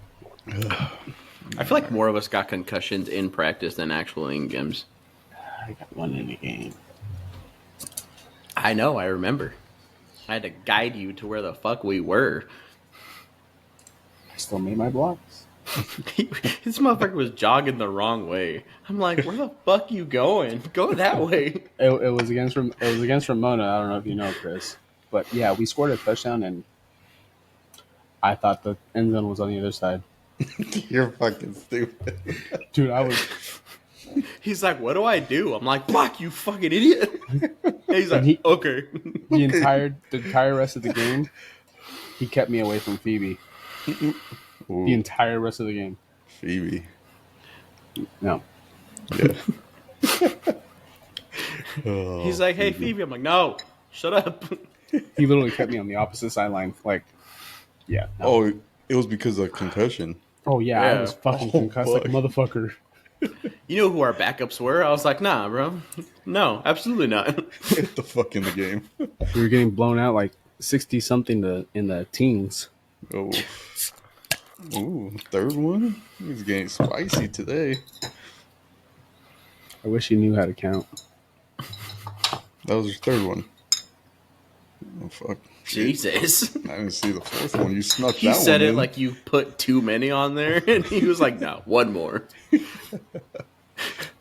S4: I feel like more of us got concussions in practice than actual in games.
S2: I got one in the game.
S4: I know, I remember. I had to guide you to where the fuck we were.
S2: I still made my blocks.
S4: This motherfucker was jogging the wrong way. I'm like, where the fuck you going? Go that way.
S2: It was against Ramona. I don't know if you know, Chris, but yeah, we scored a touchdown, and I thought the end zone was on the other side.
S1: You're fucking stupid.
S2: Dude, I was.
S4: He's like, what do I do? I'm like, fuck you, fucking idiot. And he's like,
S2: And he-
S4: okay.
S2: The entire rest of the game, he kept me away from Phoebe. The
S1: Ooh,
S2: entire rest of the game.
S1: Phoebe.
S2: No.
S1: Yeah. Oh,
S4: He's like, "Hey, Phoebe." I'm like, "No, shut up."
S2: He literally kept me on the opposite sideline. Like, yeah. No.
S1: Oh, it was because of concussion.
S2: Oh yeah, I was
S4: Yeah.
S2: fucking
S1: Oh,
S2: concussed like a
S1: fuck.
S2: motherfucker.
S4: You know who our backups were? I was like, "Nah, bro, no, absolutely not."
S1: Get the fuck in the game.
S2: We were getting blown out like 60 something in the teens.
S1: Oh. Ooh, third one? He's getting spicy today.
S2: I wish he knew how to count.
S1: That was your third one. Oh, fuck.
S4: Jesus.
S1: I didn't see the fourth one. You snuck
S4: He
S1: that
S4: said
S1: one
S4: it
S1: in.
S4: like you put too many on there, and he was like, "No, one more."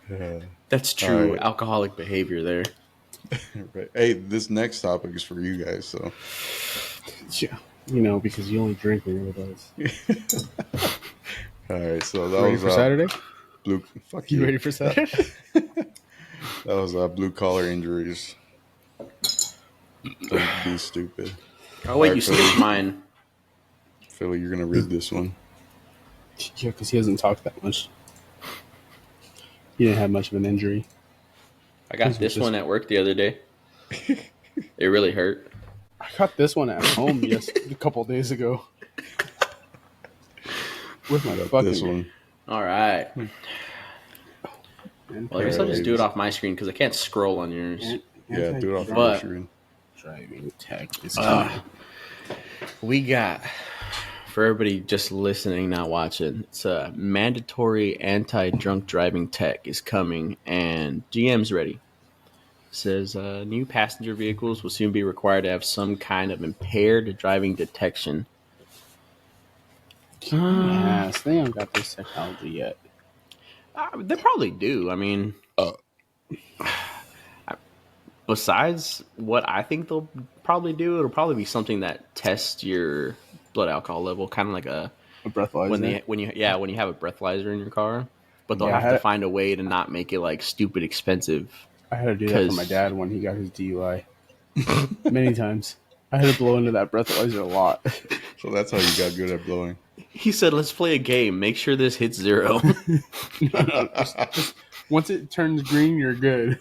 S1: Yeah.
S4: That's true
S1: Alright.
S4: alcoholic behavior there.
S1: Right. Hey, this next topic is for you guys, so.
S2: Yeah, you know, because you only drink when you're with us.
S1: Alright, so that
S2: Ready
S1: was
S2: for Saturday?
S1: blue. Fuck
S2: You
S1: you.
S2: ready for Saturday?
S1: That was blue collar injuries. Don't be stupid.
S4: Oh wait,
S1: Alright,
S4: you
S1: Philly.
S4: skipped mine.
S1: Philly, you're gonna read this one.
S2: Yeah, because he hasn't talked that much. He didn't have much of an injury.
S4: I got this one at work the other day. It really hurt.
S2: I got this one at home just a couple days ago. With my
S1: Got
S2: fucking
S1: this one.
S4: All right. Well, I guess I'll just do it off my screen because I can't scroll on yours.
S1: Yeah, do it off your
S4: But-
S1: screen.
S2: Driving tech is
S4: Uh,
S2: coming.
S4: We got, for everybody just listening, not watching, it's a mandatory anti-drunk driving tech is coming, and GM's ready. It says new passenger vehicles will soon be required to have some kind of impaired driving detection.
S2: Yes, they haven't got this technology yet.
S4: They probably do. I mean, besides what I think they'll probably do, it'll probably be something that tests your blood alcohol level, kind of like a
S2: A breathalyzer.
S4: when you have a breathalyzer in your car. But they'll
S2: Yeah, I
S4: have to
S2: had-
S4: find a way to not make it like stupid expensive.
S2: I had to do that for
S4: 'cause-
S2: my dad when he got his DUI. Many times. I had to blow into that breathalyzer a lot.
S1: So that's how you got good at blowing.
S4: He said, "Let's play a game. Make sure this hits 0."
S2: Once it turns green, you're good.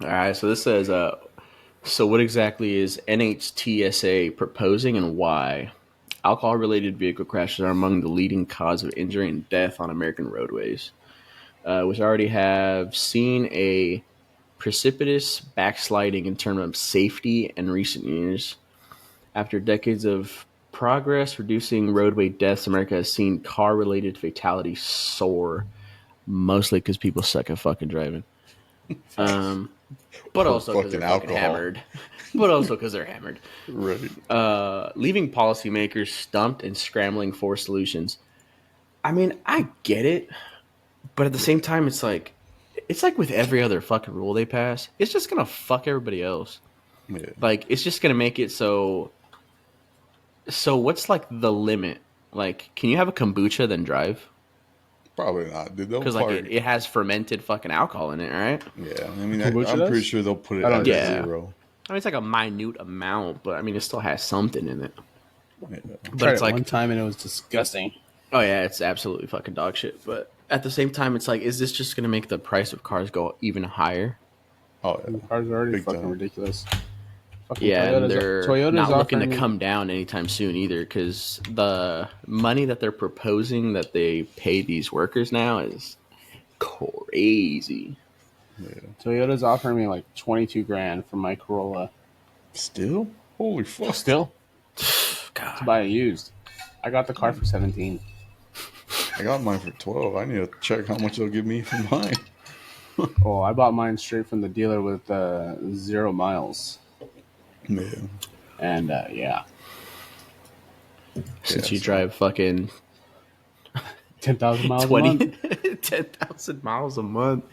S4: All right, so this says, so what exactly is NHTSA proposing and why? Alcohol-related vehicle crashes are among the leading cause of injury and death on American roadways, which already have seen a precipitous backsliding in terms of safety in recent years. After decades of progress reducing roadway deaths, America has seen car-related fatalities soar, mostly because people suck at fucking driving. But
S1: Or
S4: also because they're
S1: fucking
S4: fucking
S1: alcohol.
S4: hammered. But also because they're hammered.
S1: Right.
S4: Leaving policymakers stumped and scrambling for solutions. I mean, I get it, but at the same time, it's like with every other fucking rule they pass. It's just gonna fuck everybody else.
S1: Yeah.
S4: Like, it's just gonna make it so. So, what's like the limit? Like, can you have a kombucha then drive?
S1: Probably not, dude. They'll
S4: Because like
S1: probably,
S4: it has fermented fucking alcohol in it, right?
S1: yeah. I mean,
S2: Kombucha
S1: I'm
S2: does?
S1: pretty sure they'll put it
S2: I don't
S1: at
S2: know.
S4: Yeah.
S1: 0.
S4: I mean, it's like a minute amount, but I mean, it still has something in it.
S1: Yeah.
S4: But
S2: Tried
S4: it's
S2: it
S4: like,
S2: one time and it was disgusting.
S4: oh yeah, it's absolutely fucking dog shit. But at the same time, it's like, is this just gonna make the price of cars go even higher?
S1: Oh, yeah.
S2: Cars are already
S1: Big
S2: fucking
S1: time.
S2: ridiculous. Fucking
S4: Yeah, and they're
S2: Toyota's
S4: not looking to
S2: offering-
S4: come down anytime soon either, because the money that they're proposing that they pay these workers now is crazy.
S2: Toyota's offering me like 22 grand for my Corolla
S1: Still? Holy fuck.
S2: still to
S4: God,
S2: buy it used. I got the car for 17.
S1: I got mine for 12. I need to check how much they'll give me for mine.
S2: Oh, I bought mine straight from the dealer with 0 miles.
S1: Yeah.
S2: And yeah,
S4: since
S1: Yeah,
S4: you
S1: so-
S4: drive fucking
S2: 10,000 miles a
S4: 20,
S2: month.
S4: 10,000 miles a month.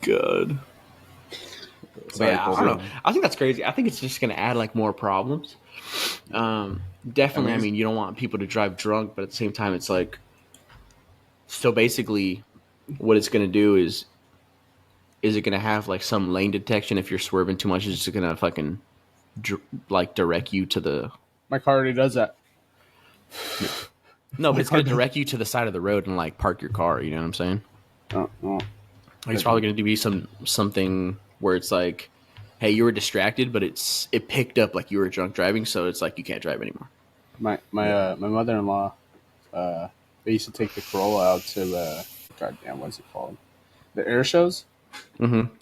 S4: Good.
S1: Sorry,
S4: Yeah, I don't know. I think that's crazy. I think it's just going to add like more problems. Definitely, I mean, you don't want people to drive drunk, but at the same time, it's like, so basically, what it's going to do is it going to have like some lane detection if you're swerving too much? Is it just going to fucking like direct you to the?
S2: My car already does that.
S4: No, but it's going to direct you to the side of the road and like park your car. You know what I'm saying?
S2: Oh.
S4: Like, it's probably going to be something where it's like, hey, you were distracted, but it picked up like you were drunk driving, so it's like you can't drive anymore.
S2: My mother-in-law, they used to take the Corolla out to goddamn, what's it called? The air shows.
S4: Mm-hmm.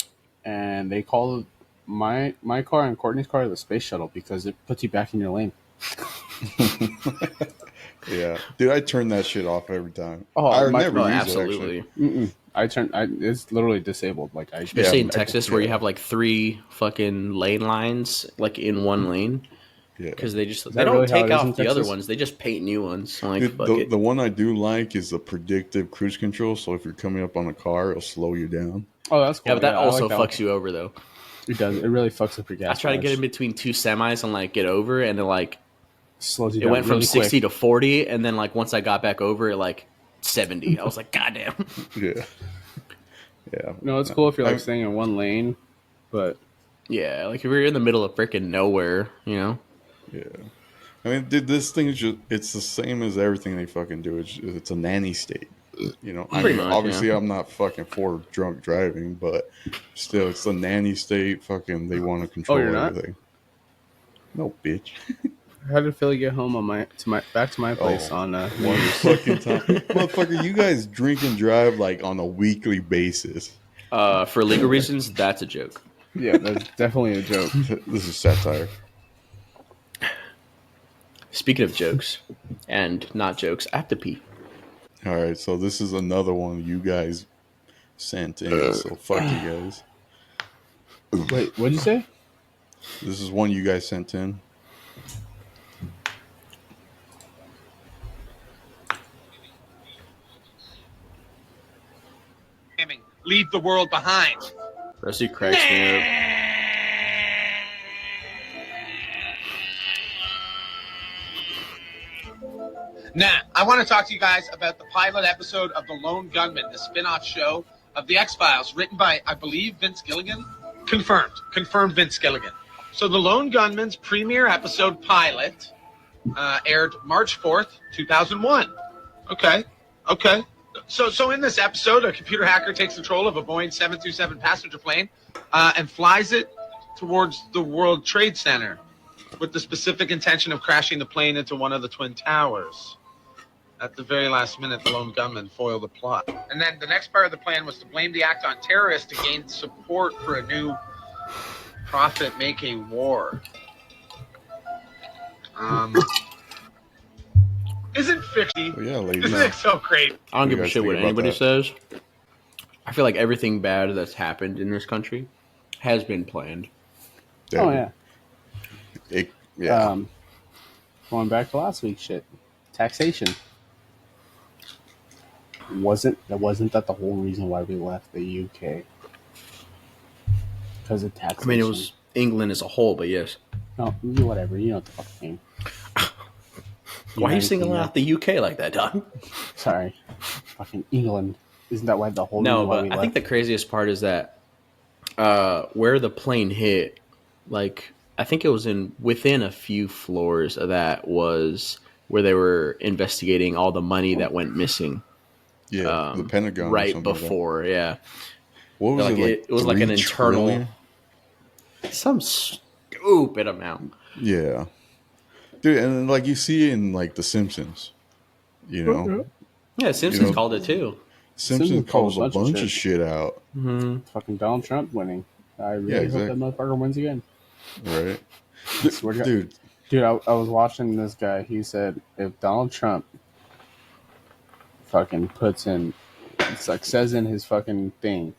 S2: And they call my car and Courtney's car the space shuttle because it puts you back in your lane.
S1: Yeah, dude, I turn that shit off every time.
S2: Oh,
S1: I
S2: my-
S1: never
S4: Oh,
S1: use
S4: absolutely.
S1: it actually.
S2: It's literally disabled. Like I
S4: Especially in
S2: I-
S4: Texas, where you have like 3 fucking lane lines, like in one lane,
S1: Yeah,
S4: because they don't
S2: that really how
S4: take
S2: it is in
S4: off the other
S2: Texas?
S4: ones; they just paint new ones. I'm like,
S1: dude,
S4: fuck
S1: the
S4: it.
S1: the one I do like is the predictive cruise control. So if you're coming up on a car, it'll slow you down.
S2: Oh, that's cool.
S4: Yeah, but that
S2: I
S4: also
S2: like that
S4: fucks you over though.
S2: one. It does. It really fucks up your gas.
S4: I tried to get in
S2: mileage.
S4: between 2 semis and like get over, and
S2: Slows you
S4: it
S2: down
S4: went from
S2: really
S4: 60
S2: quick.
S4: to 40, and then like once I got back over, it like 70. I was like, God damn.
S1: Yeah, yeah.
S2: No, it's cool if you're like
S1: I-
S2: staying in one lane, but
S4: Yeah, like if you're in the middle of freaking nowhere, you know.
S1: Yeah. I mean, dude, this thing is just—it's the same as everything they fucking do. It's a nanny state, you know. I
S4: Pretty
S1: mean,
S4: much,
S1: obviously,
S4: yeah.
S1: I'm not fucking for drunk driving, but still, it's the nanny state. Fucking, they want to control
S2: you're not?
S1: everything. No, bitch.
S2: how did Philly get home on back to my place
S1: Oh.
S2: on New
S1: One
S2: Year's?
S1: fucking time, motherfucker. You guys drink and drive like on a weekly basis.
S4: For legal reasons, that's a joke.
S2: Yeah, that's definitely a joke.
S1: This is satire.
S4: Speaking of jokes and not jokes, I have to pee.
S1: All right, so this is another one you guys sent in. So fuck you guys.
S2: Wait, what'd you say?
S1: This is one you guys sent in.
S5: Leave the world behind.
S4: Rusty cracks me up.
S5: Now, I want to talk to you guys about the pilot episode of The Lone Gunman, the spin-off show of The X-Files, written by, I believe, Vince Gilligan. Confirmed Vince Gilligan. So The Lone Gunman's premiere episode pilot aired March 4th, 2001. Okay. So in this episode, a computer hacker takes control of a Boeing 727 passenger plane and flies it towards the World Trade Center with the specific intention of crashing the plane into one of the Twin Towers. At the very last minute, the lone gunman foiled the plot. And then the next part of the plan was to blame the act on terrorists to gain support for a new profit-making war. Isn't fishy?
S1: But yeah, ladies.
S5: Isn't it so great?
S4: I don't
S1: What do
S4: give
S1: you
S4: a
S1: guys
S4: shit
S1: think
S4: what
S1: about
S4: anybody
S1: that?
S4: says. I feel like everything bad that's happened in this country has been planned.
S2: Oh yeah.
S1: Yeah.
S2: Going back to last week's shit, taxation. Wasn't that the whole reason why we left the UK? Because of taxation.
S4: I mean, it was England as a whole, but yes.
S2: no, whatever. You know what the fuck I mean.
S4: Why are you singling
S2: United
S4: out the UK like that, Don?
S2: Kingdom. Sorry, fucking England. Isn't that why the whole
S4: No,
S2: reason why
S4: but
S2: we
S4: I
S2: left?
S4: think the craziest part is that where the plane hit, like I think it was within a few floors of that was where they were investigating all the money that went missing
S1: yeah. The Pentagon. or
S4: right
S1: something like that.
S4: before. Yeah,
S1: What was
S4: Like,
S1: it?
S4: it was like
S1: 3
S4: an internal-
S1: trillion?
S4: some stupid amount.
S1: Yeah. Dude, and like you see in like The Simpsons, you know,
S4: Yeah, Simpsons
S1: know-
S4: called it too.
S1: Simpsons
S2: Simpsons
S1: calls a
S2: calls a bunch
S1: bunch
S2: of
S1: of shit out,
S2: fucking Donald Trump winning. I really
S1: Yeah,
S2: hope
S1: exactly.
S2: that motherfucker wins again.
S1: right?
S2: Swear to God.
S1: Dude,
S2: Dude, I was watching this guy. He said if Donald Trump fucking puts in, it's like says in his fucking thing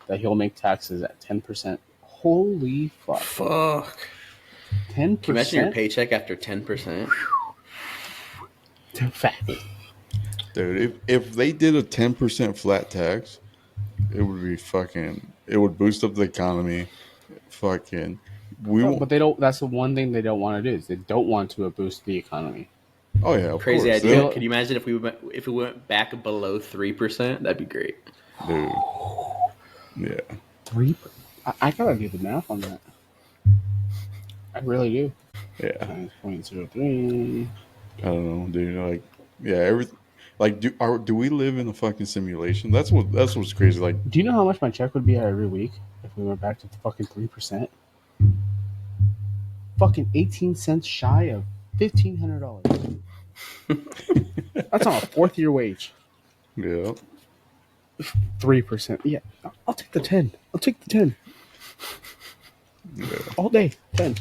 S2: that he'll make taxes at 10%. Holy fuck!
S4: Fuck.
S2: 10%.
S4: Can you imagine your paycheck after 10%?
S2: Fact.
S1: dude, if they did a 10% flat tax, it would be fucking. It would boost up the economy. Fucking, we
S2: No,
S1: won't.
S2: but they don't. That's the one thing they don't want to do is they don't want to boost the economy.
S1: Oh yeah, of
S4: Crazy
S1: course.
S4: idea.
S2: They'll-
S4: Could you imagine if we went back below 3%? That'd be great.
S1: dude. Yeah,
S2: 3. I gotta do the math on that. I really do.
S1: yeah.
S2: Times 0.03.
S1: I don't know, dude. Like, yeah, Like, do we live in a fucking simulation? That's what's crazy. Like,
S2: Do you know how much my check would be every week if we went back to the fucking 3%? Fucking 18 cents shy of $1,500. That's on a fourth year wage.
S1: yeah,
S2: 3%. Yeah, I'll take the 10. I'll take the 10
S1: yeah.
S2: all day. 10.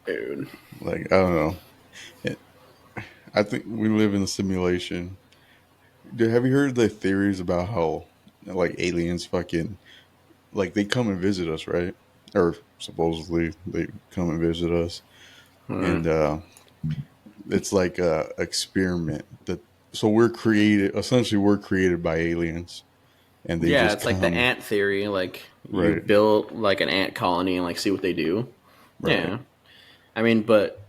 S4: Dude.
S1: Like, I don't know. I think we live in a simulation. Have you heard the theories about how, like, aliens fucking, like, they come and visit us, right? Or supposedly they come and visit us, and it's like a experiment that. So we're created by aliens, and they
S4: Yeah,
S1: just
S4: it's like the
S1: come.
S4: ant theory. Like you
S1: Right.
S4: build like an ant colony and like see what they do.
S1: Right.
S4: Yeah, I mean, but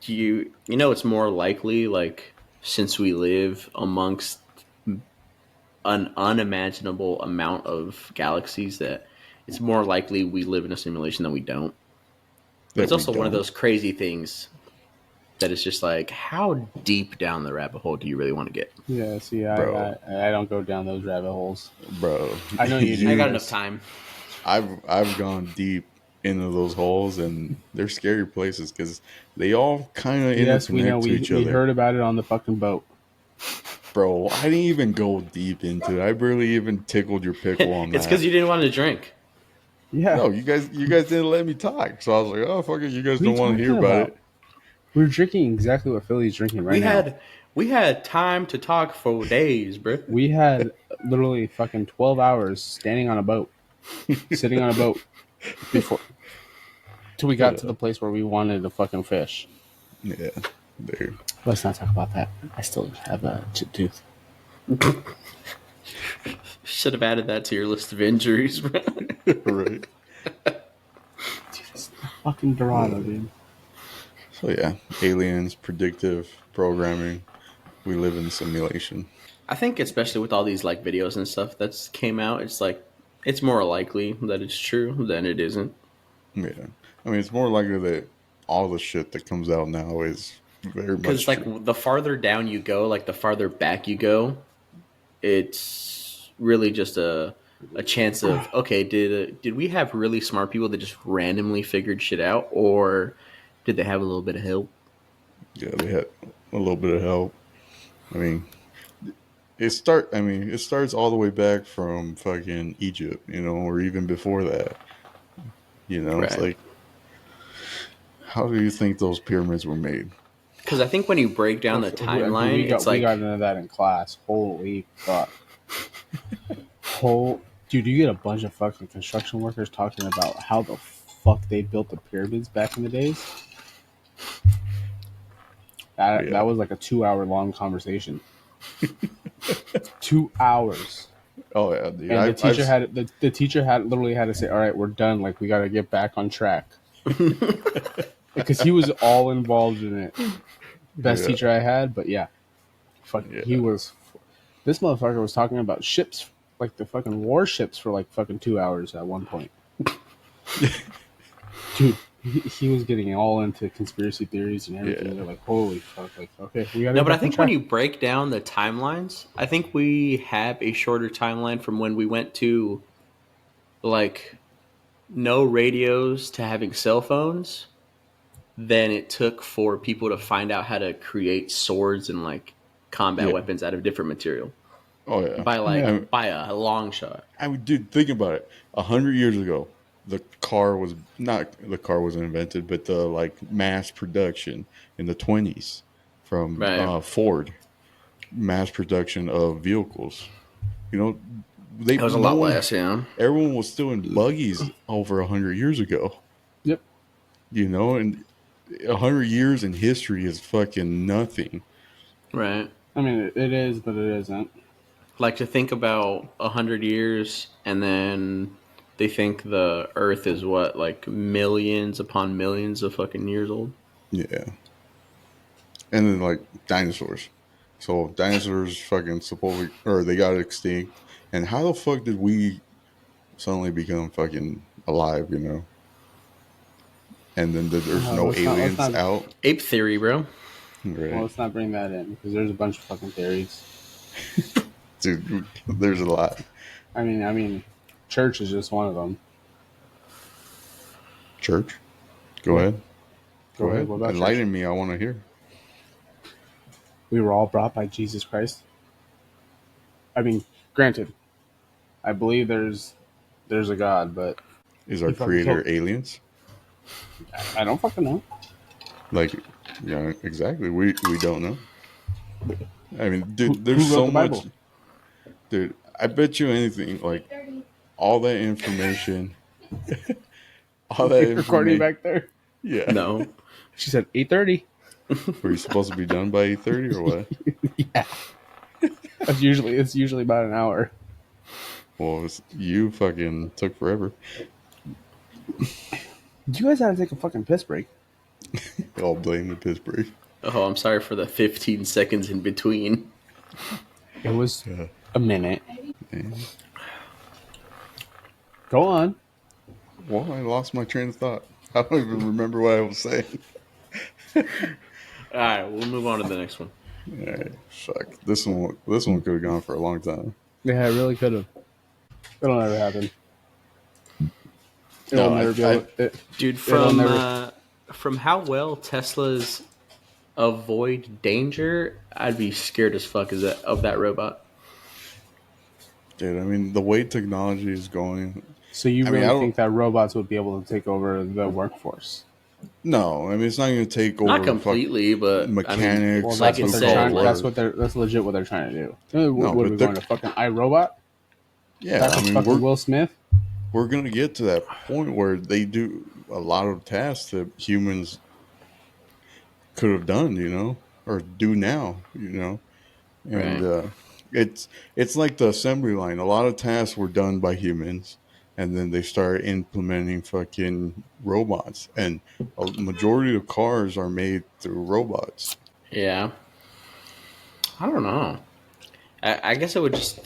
S4: do you know it's more likely like since we live amongst an unimaginable amount of galaxies that it's more likely we live in a simulation than we don't. But it's
S1: That we
S4: also one of
S1: don't.
S4: those crazy things that it's just like, how deep down the rabbit hole do you really want to get?
S2: Yeah, see,
S1: Bro.
S2: I don't go down those rabbit holes.
S1: Bro.
S2: I know you do.
S4: I got
S2: Yes.
S4: enough time.
S1: I've gone deep into those holes, and they're scary places because they all kind of
S2: Yes, we know.
S1: interconnect to each
S2: We
S1: other.
S2: heard about it on the fucking boat.
S1: Bro, I didn't even go deep into it. I barely even tickled your pickle on that.
S4: It's because you didn't want to drink.
S2: Yeah.
S1: No, you guys didn't let me talk. So I was like, oh fuck it, you guys
S2: What are
S1: don't
S2: you
S1: want to hear
S2: talking
S1: about
S2: about?
S1: it.
S2: We're drinking exactly what Philly's drinking right
S4: we
S2: now.
S4: had time to talk for days, bro.
S2: We had literally fucking 12 hours standing on a boat, sitting on a boat before till we got to the place where we wanted to fucking fish.
S1: Yeah. There.
S2: Let's not talk about that. I still have a chip tooth.
S4: Should have added that to your list of injuries, bro.
S1: Right.
S2: Fucking Dorado, dude.
S1: So yeah, aliens, predictive programming. We live in simulation.
S4: I think especially with all these like videos and stuff that's came out, it's like it's more likely that it's true than it isn't.
S1: Yeah. I mean, it's more likely that all the shit that comes out now is very much
S4: Because like
S1: true.
S4: the farther down you go, like the farther back you go, it's really just a chance of okay, did we have really smart people that just randomly figured shit out, or did they have a little bit of help?
S1: Yeah, they had a little bit of help. I mean, it starts all the way back from fucking Egypt, or even before that. It's
S4: Right.
S1: like, how do you think those pyramids were made?
S4: Because I think when you break down the timeline,
S2: we got,
S4: it's like
S2: we got into that in class. Holy fuck. Dude, you get a bunch of fucking construction workers talking about how the fuck they built the pyramids back in the days. That
S1: Yeah.
S2: was like a 2 hour long conversation. 2 hours.
S1: Oh yeah, dude.
S2: And the teacher had literally had to say, "All right, we're done. Like we got to get back on track," because he was all involved in it. Best
S1: Yeah.
S2: teacher I had, but yeah, fucking,
S1: Yeah.
S2: he was. This motherfucker was talking about ships, like the fucking warships, for like fucking 2 hours at one point. Dude, he was getting all into conspiracy theories and everything.
S1: Yeah.
S2: They're like, "Holy fuck!" Like, okay, we got.
S4: no, but I think when you break down the timelines, I think we have a shorter timeline from when we went to like no radios to having cell phones than it took for people to find out how to create swords and like combat
S1: Yeah.
S4: weapons out of different material
S1: Oh yeah.
S2: Yeah.
S4: by a long shot.
S1: I mean, dude, think about it. 100 years ago, the car wasn't invented, but the like mass production in the 20s from
S4: Right.
S1: Ford, mass production of vehicles. They
S4: It was a
S1: no
S4: lot
S1: one-
S4: less, yeah.
S1: Everyone was still in buggies over 100 years ago.
S2: Yep.
S1: And 100 years in history is fucking nothing.
S4: Right.
S2: I mean, it is, but it isn't.
S4: Like to think about 100 years and then they think the earth is what, like millions upon millions of fucking years old.
S1: Yeah. And then like dinosaurs. So dinosaurs fucking supposedly, or they got extinct. And how the fuck did we suddenly become fucking alive, And then there's no
S2: let's not-
S1: aliens
S2: let's not-
S1: out.
S4: Ape theory, bro.
S1: Right.
S2: Well, let's not bring that in because there's a bunch of fucking theories.
S1: Dude, there's a lot.
S2: I mean, church is just one of them.
S1: Church? Go ahead. Go ahead.
S2: What about
S1: Enlighten
S2: church?
S1: me. I want to hear.
S2: We were all brought by Jesus Christ. I mean, granted, I believe there's a God, but
S1: Is our
S2: You fucking
S1: creator
S2: told-
S1: aliens?
S2: I don't fucking know.
S1: Like, yeah, exactly. We don't know. I mean, dude,
S2: Who
S1: there's
S2: wrote
S1: so
S2: the
S1: much.
S2: Bible?
S1: Dude, I bet you anything, like, all that information. all that
S2: You're recording
S1: information.
S2: back there.
S1: Yeah.
S4: No.
S2: She said 8:30.
S1: Were you supposed to be done by 8:30 or what?
S2: Yeah. It's usually about an hour.
S1: Well, you fucking took forever.
S2: You guys had to take a fucking piss break.
S1: I'll blame the piss break.
S4: Oh, I'm sorry for the 15 seconds in between.
S2: It was
S1: Yeah.
S2: a minute.
S1: Man.
S2: Go on.
S1: Well, I lost my train of thought. I don't even remember what I was saying.
S4: All right, we'll move on to the next one.
S1: All right, fuck. This one could have gone for a long time.
S2: Yeah, it really could have. It'll never happen.
S1: No,
S2: It'll never be able to.
S4: Dude,
S2: It'll never-
S4: from how well Tesla's avoid danger, I'd be scared as fuck of that robot.
S1: Dude, I mean, the way technology is going.
S2: So you
S1: I mean,
S2: really
S1: I don't-
S2: think that robots would be able to take over the workforce?
S1: No, I mean, it's not going to take over.
S4: Not completely, but
S1: mechanics.
S2: Well,
S4: Like
S2: that's
S4: in
S2: what they're
S4: Civil
S2: trying.
S4: War.
S2: That's legit what they're trying to do. What
S1: but
S2: are we
S1: they're-
S2: going to fucking iRobot?
S1: Yeah,
S2: That's
S1: I mean,
S2: fucking Will Smith.
S1: we're going to get to that point where they do a lot of tasks that humans could have done, or do now, and it's like the assembly line. A lot of tasks were done by humans, and then they started implementing fucking robots, and a majority of cars are made through robots.
S4: yeah. I don't know. I guess it would just.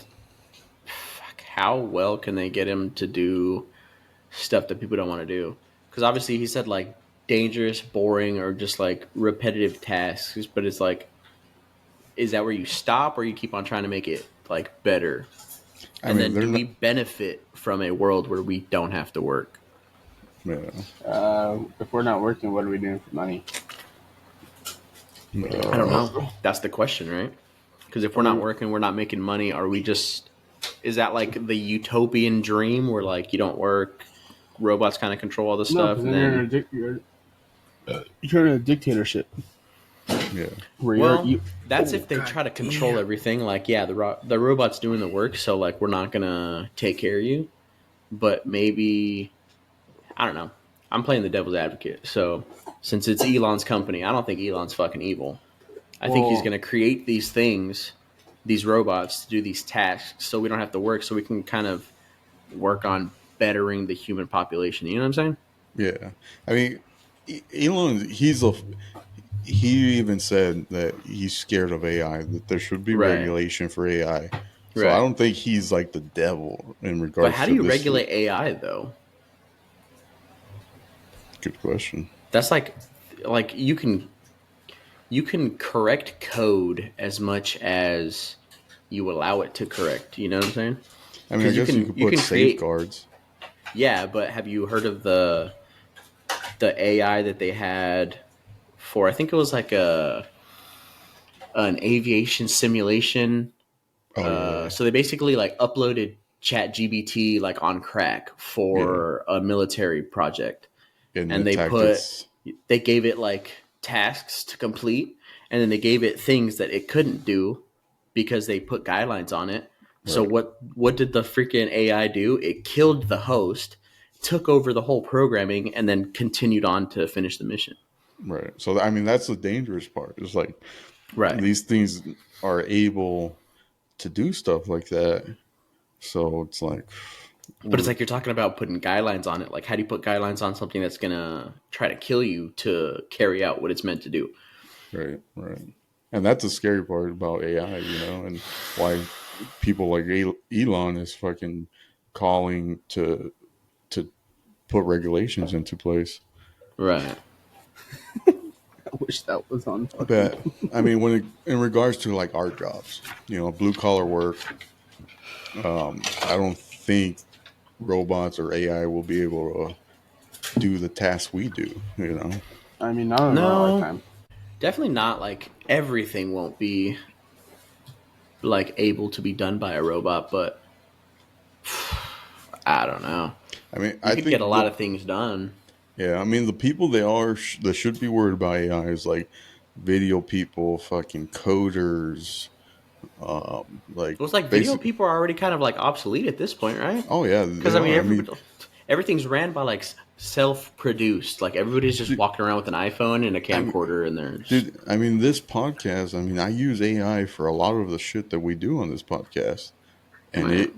S4: Fuck, how well can they get him to do stuff that people don't want to do? Because obviously he said like dangerous, boring, or just like repetitive tasks. But it's like, is that where you stop, or you keep on trying to make it like better?
S1: I
S4: And
S1: mean,
S4: then
S1: they're
S4: do we benefit from a world where we don't have to work?
S1: Yeah.
S2: If we're not working, what are we doing for money?
S4: I don't know. That's the question, right? Because if we're not working, we're not making money. Are we just? Is that like the utopian dream where like you don't work, robots kind of control all this stuff,
S2: 'cause
S4: and
S2: then you're in a dictatorship.
S1: Yeah.
S2: Where
S4: well,
S2: you
S4: that's if they try to control everything. Like, yeah, the robot's doing the work, so like we're not gonna take care of you. But maybe I don't know. I'm playing the devil's advocate. So since it's Elon's company, I don't think Elon's fucking evil. I think he's
S2: Well-
S4: gonna create these things, these robots to do these tasks, so we don't have to work. So we can kind of work on bettering the human population. You know what I'm saying?
S1: Yeah, I mean, Elon. He even said that he's scared of AI. That there should be
S4: Right.
S1: regulation for AI. So
S4: Right.
S1: I don't think he's like the devil in regards.
S4: But how
S1: to
S4: do you
S1: this.
S4: regulate AI though?
S1: Good question.
S4: That's like you can correct code as much as you allow it to correct. You know what I'm saying?
S1: I mean, I
S4: 'Cause you
S1: guess you
S4: can-
S1: could
S4: you
S1: put
S4: can create-
S1: safeguards.
S4: Yeah, but have you heard of the AI that they had for? I think it was like an aviation simulation.
S1: Oh, yeah.
S4: So they basically like uploaded ChatGPT like on crack for a military project. and
S1: the
S4: they
S1: tactics-
S4: they gave it like tasks to complete, and then they gave it things that it couldn't do because they put guidelines on it. So
S1: Right.
S4: what did the freaking AI do? It killed the host, took over the whole programming, and then continued on to finish the mission.
S1: Right. So I mean, that's the dangerous part. It's like
S4: Right.
S1: these things are able to do stuff like that. So it's like,
S4: But it's like you're talking about putting guidelines on it. Like, how do you put guidelines on something that's gonna try to kill you to carry out what it's meant to do?
S1: right. And that's the scary part about AI, and why people like Elon is fucking calling to put regulations into place.
S4: Right.
S2: wish that was on.
S1: But I mean, in regards to like our jobs, blue collar work, I don't think robots or AI will be able to do the tasks we do.
S2: I mean, not in our
S4: No.
S2: lifetime.
S4: Definitely not like everything won't be like able to be done by a robot, but I don't know.
S1: I mean,
S4: You
S1: I
S4: could
S1: think
S4: get a lot of things done.
S1: Yeah, I mean, the people that should be worried about AI is like video people, fucking coders, like
S4: It was like video
S1: basic.
S4: people are already kind of like obsolete at this point, right?
S1: Oh yeah,
S4: Because
S1: they
S4: I mean,
S1: are.
S4: everything's ran by like self-produced. Like everybody's just walking around with an iPhone and a camcorder, and they're
S1: dude, I mean, this podcast. I mean, I use AI for a lot of the shit that we do on this podcast, and
S4: Right.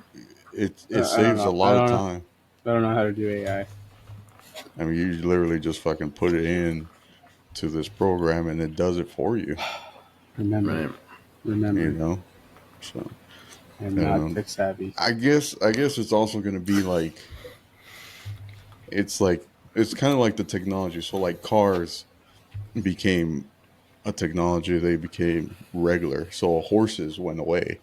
S1: it
S2: don't
S1: saves
S2: know.
S1: a lot
S2: I
S1: of
S2: don't know.
S1: time.
S2: I don't know how to do AI.
S1: I mean, you literally just fucking put it in to this program, and it does it for you.
S2: Remember,
S4: right.
S2: remember,
S1: So.
S2: I'm not
S1: Um,
S2: tech savvy.
S1: I guess it's also going to be like it's kind of like the technology. So like cars became a technology, they became regular. So horses went away,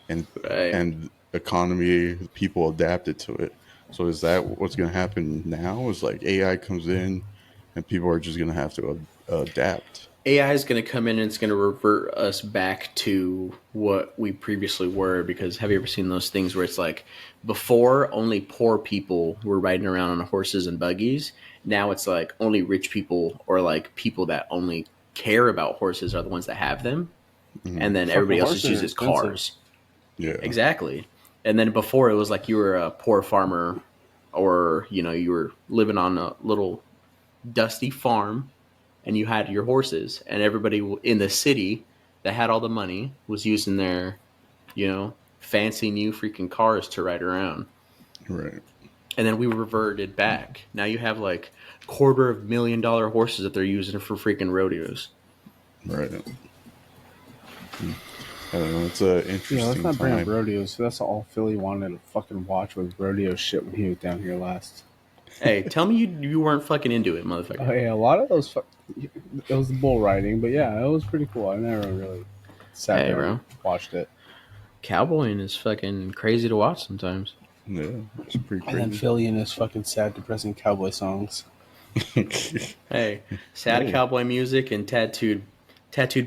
S1: and
S4: Right.
S1: economy people adapted to it. So is that what's going to happen now? Is like AI comes in, and people are just going to have to adapt.
S4: AI is going to come in and it's going to revert us back to what we previously were. Because have you ever seen those things where it's like before only poor people were riding around on horses and buggies? Now it's like only rich people or like people that only care about horses are the ones that have them. And then
S2: Fucking
S4: everybody else
S2: horses
S4: just
S2: are
S4: uses
S2: expensive.
S4: cars.
S1: Yeah,
S4: Exactly. And then before it was like you were a poor farmer or, you were living on a little dusty farm and you had your horses and everybody in the city that had all the money was using their, fancy new freaking cars to ride around.
S1: right.
S4: And then we reverted back. Now you have like $250,000 horses that they're using for freaking rodeos.
S1: Right. I don't know. It's an interesting
S2: Yeah, let's not bring up
S1: time.
S2: rodeos. That's all Philly wanted to fucking watch was rodeo shit when he was down here last.
S4: Hey, tell me you weren't fucking into it, motherfucker.
S2: Oh yeah, a lot of those. It was the bull riding, but yeah, it was pretty cool. I never really sat
S4: Hey,
S2: there
S4: bro.
S2: and watched it.
S4: Cowboying is fucking crazy to watch sometimes.
S1: Yeah, it's pretty
S2: And then
S1: crazy.
S2: Philly and his fucking sad, depressing cowboy songs.
S4: Hey, sad
S1: Hey.
S4: cowboy music and tattooed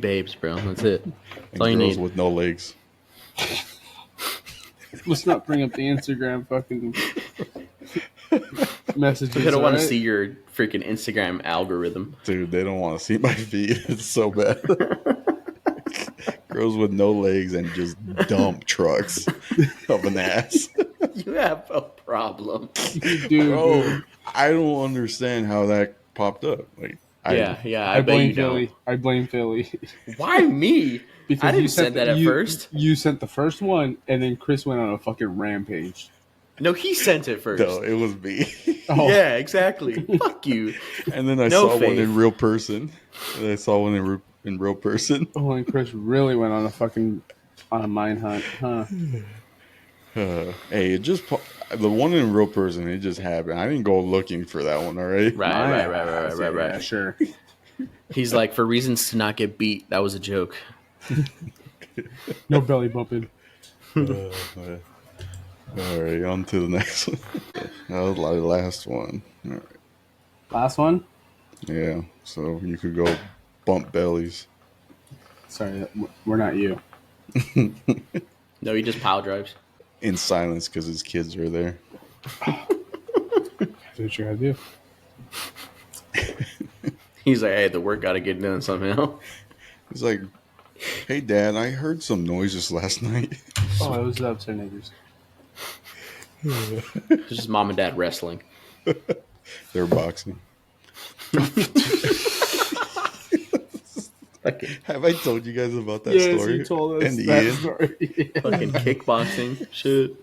S4: babes, bro. That's it. That's all you
S1: And girls
S4: need.
S1: with no legs.
S2: Let's not bring up the Instagram fucking messages.
S4: I don't want to
S2: alright?
S4: see your freaking Instagram algorithm.
S1: Dude, they don't want to see my feet. It's so bad. Girls with no legs and just dump trucks of an ass.
S4: You have a problem.
S2: Dude,
S1: Bro,
S2: dude.
S1: I don't understand how that popped up. Like,
S4: Yeah,
S2: I
S4: I bet
S2: blame
S4: you
S2: Philly.
S4: don't.
S2: I blame Philly.
S4: Why me?
S2: Because
S4: I didn't
S2: you sent
S4: send that at
S2: you-
S4: first.
S2: You sent the first one, and then Chris went on a fucking rampage.
S4: No, he sent it first.
S1: No, it was me.
S2: Oh,
S4: Yeah, exactly. Fuck you.
S1: And then I
S4: No
S1: saw one
S4: faith.
S1: in real person. And I saw one in real person.
S2: oh, and Chris really went on a mine hunt, huh?
S1: Hey, it just the one in real person. It just happened. I didn't go looking for that one. All right.
S4: Right.
S2: Yeah, sure.
S4: He's like, for reasons to not get beat, that was a joke.
S2: No belly bumping.
S1: All right, on to the next one. That was like the last one. All right.
S2: Last one.
S1: Yeah, so you could go bump bellies.
S2: Sorry, we're not you.
S4: No, he just pile drives.
S1: In silence because his kids are there.
S2: That's what you gotta do.
S4: He's like, hey, the work got to get done somehow.
S1: He's like, "Hey, Dad, I heard some noises last night."
S2: Oh, it was the upstairs neighbors.
S4: It's just mom and dad wrestling.
S1: They're boxing.
S4: Fucking,
S1: Have I told you guys about that
S2: Yes,
S1: story?
S2: you told us
S1: And
S2: that
S1: Ian?
S2: story.
S4: fucking kickboxing shit.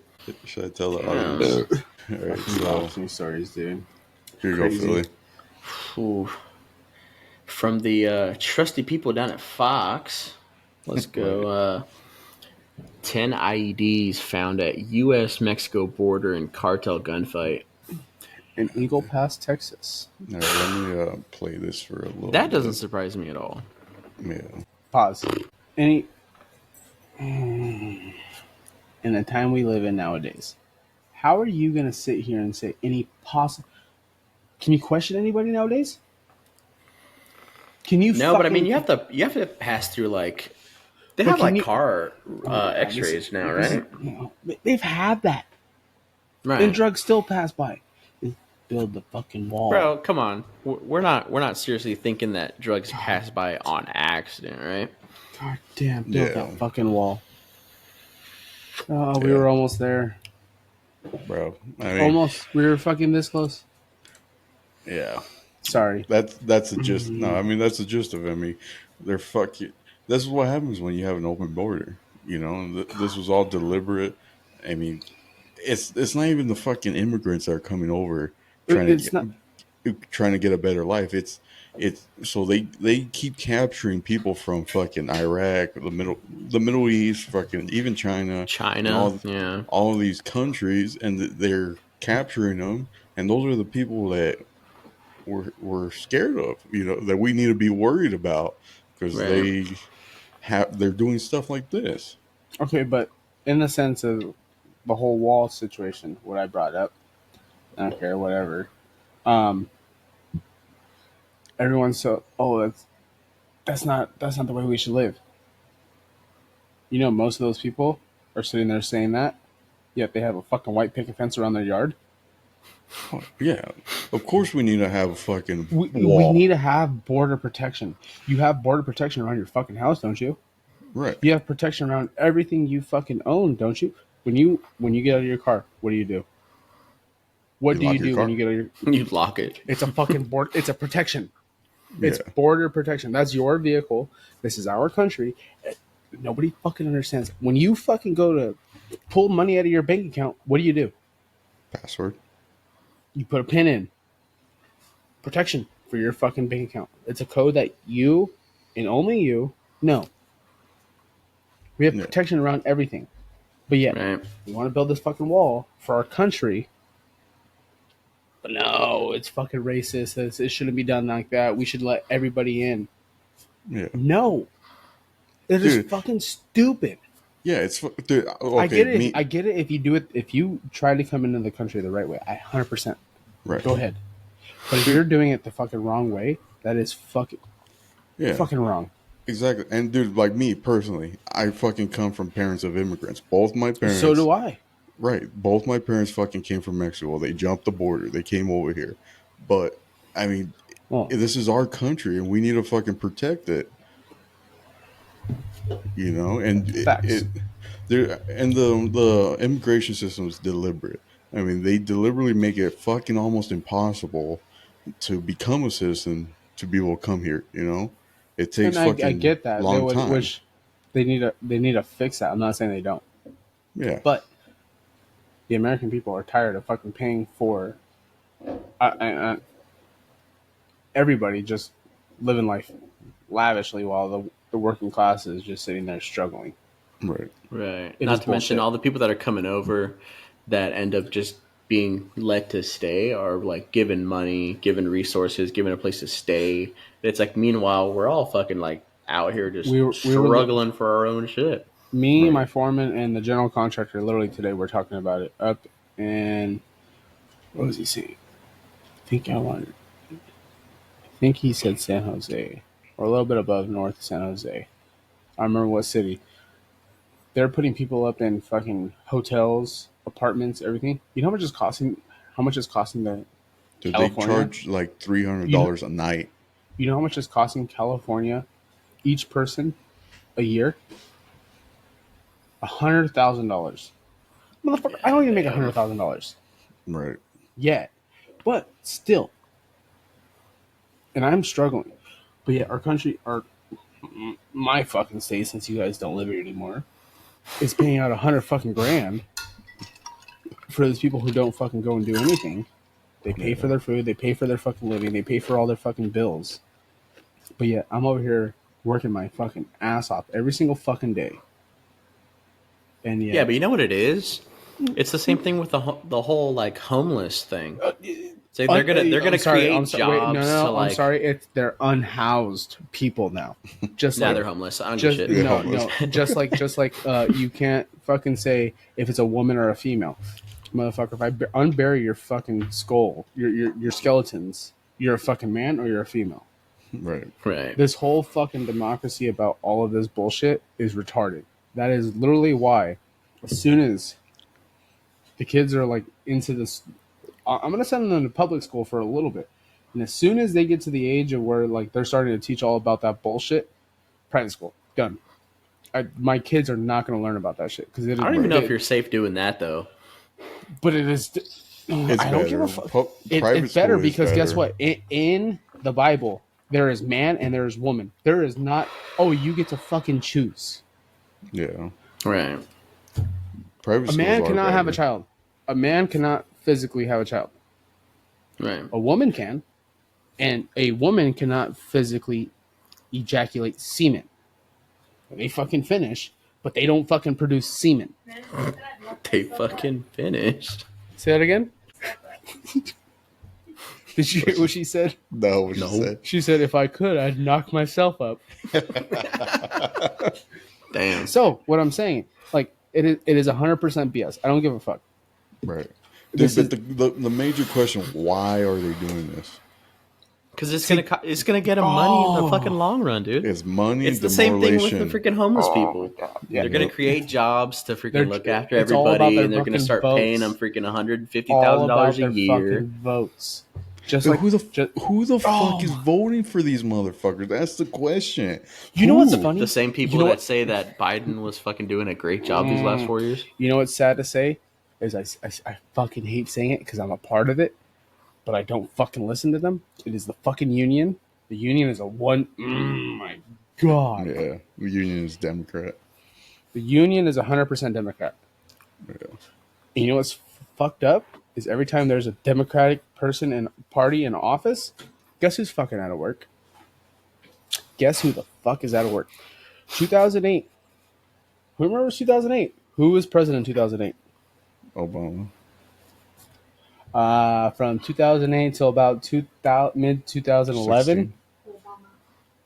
S1: Should I tell the audience? All right, so
S2: Some stories, dude.
S1: here you go,
S2: Crazy.
S1: Philly.
S4: Ooh. From the trusty people down at Fox, let's go. 10 IEDs found at U.S.-Mexico border in cartel gunfight.
S2: in Eagle Pass, Texas.
S1: All right, let me play this for a little.
S4: That
S1: bit.
S4: doesn't surprise me at all.
S1: Yeah.
S2: Pause. Any in the time we live in nowadays, how are you gonna sit here and say any possible? Can you question anybody nowadays? Can you?
S4: No, but I mean,
S2: fucking-
S4: you have to pass through like they
S2: But
S4: have
S2: can
S4: like
S2: you-
S4: car
S2: God,
S4: X-rays
S2: this-
S4: now,
S2: this-
S4: right?
S2: you know, they've had that,
S4: Right,
S2: and drugs still pass by. Build the fucking wall,
S4: bro. Come on, we're not seriously thinking that drugs pass by on accident, right?
S2: God damn, build
S1: Yeah.
S2: that fucking wall. Oh, we
S1: Yeah.
S2: were almost there.
S1: Bro. I mean,
S2: Almost. We were fucking this close.
S1: yeah.
S2: Sorry.
S1: That's the gist. No, I mean that's the gist of it. I mean, they're fucking. This is what happens when you have an open border. You know, this was all deliberate. I mean, it's not even the fucking immigrants that are coming over
S2: It's not.
S1: trying to get a better life. It's so they keep capturing people from fucking Iraq, the Middle East, fucking even China, and
S4: China, yeah,
S1: all of these countries, and they're capturing them, and those are the people that we're scared of, you know, that we need to be worried about because
S4: Right.
S1: they're doing stuff like this.
S2: Okay, but in the sense of the whole wall situation, what I brought up, I don't care, whatever. Everyone's so that's not the way we should live. You know, most of those people are sitting there saying that, yet they have a fucking white picket fence around their yard.
S1: Yeah, of course we need to have a fucking
S2: We
S1: wall.
S2: need to have border protection. You have border protection around your fucking house, don't you?
S1: Right.
S2: You have protection around everything you fucking own, don't you? When you get out of your car, what do? What
S1: You
S2: do
S1: lock
S2: you
S1: your
S2: do
S1: car?
S2: when you get out of your?
S4: you lock it.
S2: It's a fucking board. It's a protection. It's
S1: Yeah.
S2: border protection. That's your vehicle. This is our country. Nobody fucking understands. When you fucking go to pull money out of your bank account, what do?
S1: Password.
S2: You put a pin in. Protection for your fucking bank account. It's a code that you and only you know. We have
S1: Yeah.
S2: protection around everything. But yet,
S4: Right.
S2: we want to build this fucking wall for our country. But no, it's fucking racist. It shouldn't be done like that. We should let everybody in.
S1: Yeah.
S2: No. It is
S1: Dude.
S2: fucking stupid.
S1: Yeah. It's dude. Okay,
S2: I get it. I get it if you do it. If you try to come into the country the right way, 100%.
S1: right.
S2: Go ahead. But if you're doing it the fucking wrong way, that is fucking
S1: Yeah.
S2: fucking wrong.
S1: Exactly. And dude, like me personally, I fucking come from parents of immigrants. Both my parents.
S2: So do I.
S1: Right. Both my parents fucking came from Mexico. They jumped the border. They came over here. But I mean,
S2: Well,
S1: this is our country and we need to fucking protect it. You know, and
S2: Facts.
S1: the immigration system is deliberate. I mean, they deliberately make it fucking almost impossible to become a citizen to be able to come here. You know, it takes
S2: and
S1: fucking
S2: I get that.
S1: long time.
S2: Which they need to fix that. I'm not saying they don't.
S1: Yeah,
S2: But the American people are tired of fucking paying for everybody just living life lavishly while the working class is just sitting there struggling.
S1: right.
S4: Right.
S2: It
S4: Not
S2: is
S4: to mention
S2: bullshit.
S4: all the people that are coming over that end up just being let to stay are like given money, given resources, given a place to stay. It's like meanwhile we're all fucking like out here just
S2: We were
S4: struggling for our own shit.
S2: Me,
S1: Right.
S2: my foreman, and the general contractor literally today we're talking about it up in what was he saying? I think he said San Jose or a little bit above north San Jose. I remember what city. They're putting people up in fucking hotels, apartments, everything. You know how much it's costing? How much it's costing the
S1: Dude,
S2: California?
S1: they charge like $300 a night.
S2: You know how much it's costing California, each person, a year? $100,000. Motherfucker, I don't even make $100,000
S1: Right.
S2: yet, but still, and I'm struggling. But yet, our country, my fucking state, since you guys don't live here anymore, is paying out 100 fucking grand for those people who don't fucking go and do anything. They pay for their food, they pay for their fucking living, they pay for all their fucking bills. But yet, I'm over here working my fucking ass off every single fucking day. And yet,
S4: Yeah, but you know what it is? It's the same thing with the whole like homeless thing. So they're gonna create
S2: I'm
S4: jobs
S2: wait, no,
S4: to like.
S2: I'm sorry. They're unhoused people now. Just
S4: Now
S2: like
S4: they're homeless. I don't
S2: just
S4: give a shit.
S1: Yeah.
S2: no, just like you can't fucking say if it's a woman or a female, motherfucker. If I unbury your fucking skull, your skeletons, you're a fucking man or you're a female.
S1: Right.
S4: Right.
S2: This whole fucking democracy about all of this bullshit is retarded. That is literally why, as soon as the kids are like into this, I'm gonna send them to public school for a little bit, and as soon as they get to the age of where like they're starting to teach all about that bullshit, private school done. My kids are not gonna learn about that shit because
S4: I don't even know if you're safe doing that though.
S2: But it is.
S1: It's
S2: I don't
S1: better.
S2: give a fuck.
S1: Private
S2: It's better
S1: school is
S2: because guess
S1: better.
S2: what? In the Bible, there is man and there is woman. There is not. Oh, you get to fucking choose.
S1: Yeah.
S4: Right.
S1: Private
S2: A
S1: schools
S2: man
S1: are
S2: cannot have a
S1: better.
S2: child. A man cannot physically have a child.
S4: Right.
S2: A woman can, and a woman cannot physically ejaculate semen. They fucking finish, but they don't fucking produce semen.
S4: They fucking finished.
S2: Say that again. Did you hear what she said?
S1: No, what
S4: No.
S1: you said.
S2: She said, "If I could, I'd knock myself up."
S4: Damn.
S2: So what I'm saying, like, it is 100% BS. I don't give a fuck.
S1: Right.
S2: This
S1: But the major question: why are they doing this?
S4: Because it's gonna get them money in the fucking long run, dude.
S1: It's money.
S4: It's the same thing with the
S1: demoralization.
S4: freaking homeless people.
S2: Yeah.
S4: They're gonna create jobs to freaking
S2: They're-
S4: look after
S2: it's all about
S4: everybody,
S2: their
S4: and they're gonna
S2: fucking
S4: start
S2: votes.
S4: paying them freaking $150,000
S2: All about
S4: a
S2: their
S4: year.
S2: fucking votes. Just
S1: So
S2: like
S1: who the
S2: just,
S1: who the
S2: Oh
S1: fuck is
S2: my-
S1: voting for these motherfuckers? That's the question.
S2: you know what's
S1: Who?
S2: funny?
S4: The same people
S2: You know
S4: that
S2: what-
S4: say that Biden was fucking doing a great job these last 4 years.
S2: You know what's sad to say is I fucking hate saying it because I'm a part of it, but I don't fucking listen to them. It is the fucking union. The union is a one. My God.
S1: Yeah, the union is Democrat.
S2: The union is 100% Democrat.
S1: Yeah.
S2: And you know what's fucked up is every time there's a Democratic person and party in office, guess who's fucking out of work? Guess who the fuck is out of work? 2008. Who remembers 2008? Who was president in 2008?
S1: Obama.
S2: From 2008 till about mid 2011.
S1: 16.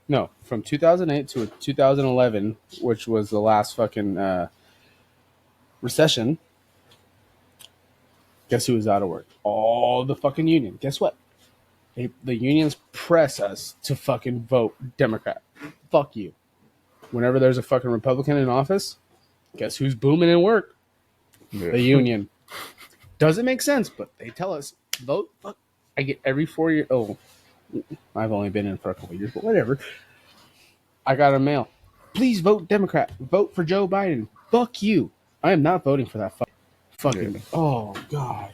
S2: No, from 2008 to 2011, which was the last fucking recession. Guess who was out of work? All the fucking union. Guess what? The unions press us to fucking vote Democrat. Fuck you. Whenever there's a fucking Republican in office, guess who's booming in work?
S1: Yeah.
S2: The union. Doesn't make sense, but they tell us vote. Fuck. I get every 4 year. Oh, I've only been in for a couple years, but whatever. I got a mail. Please vote Democrat. Vote for Joe Biden. Fuck you. I am not voting for that fucking.
S1: Yeah.
S2: Oh God.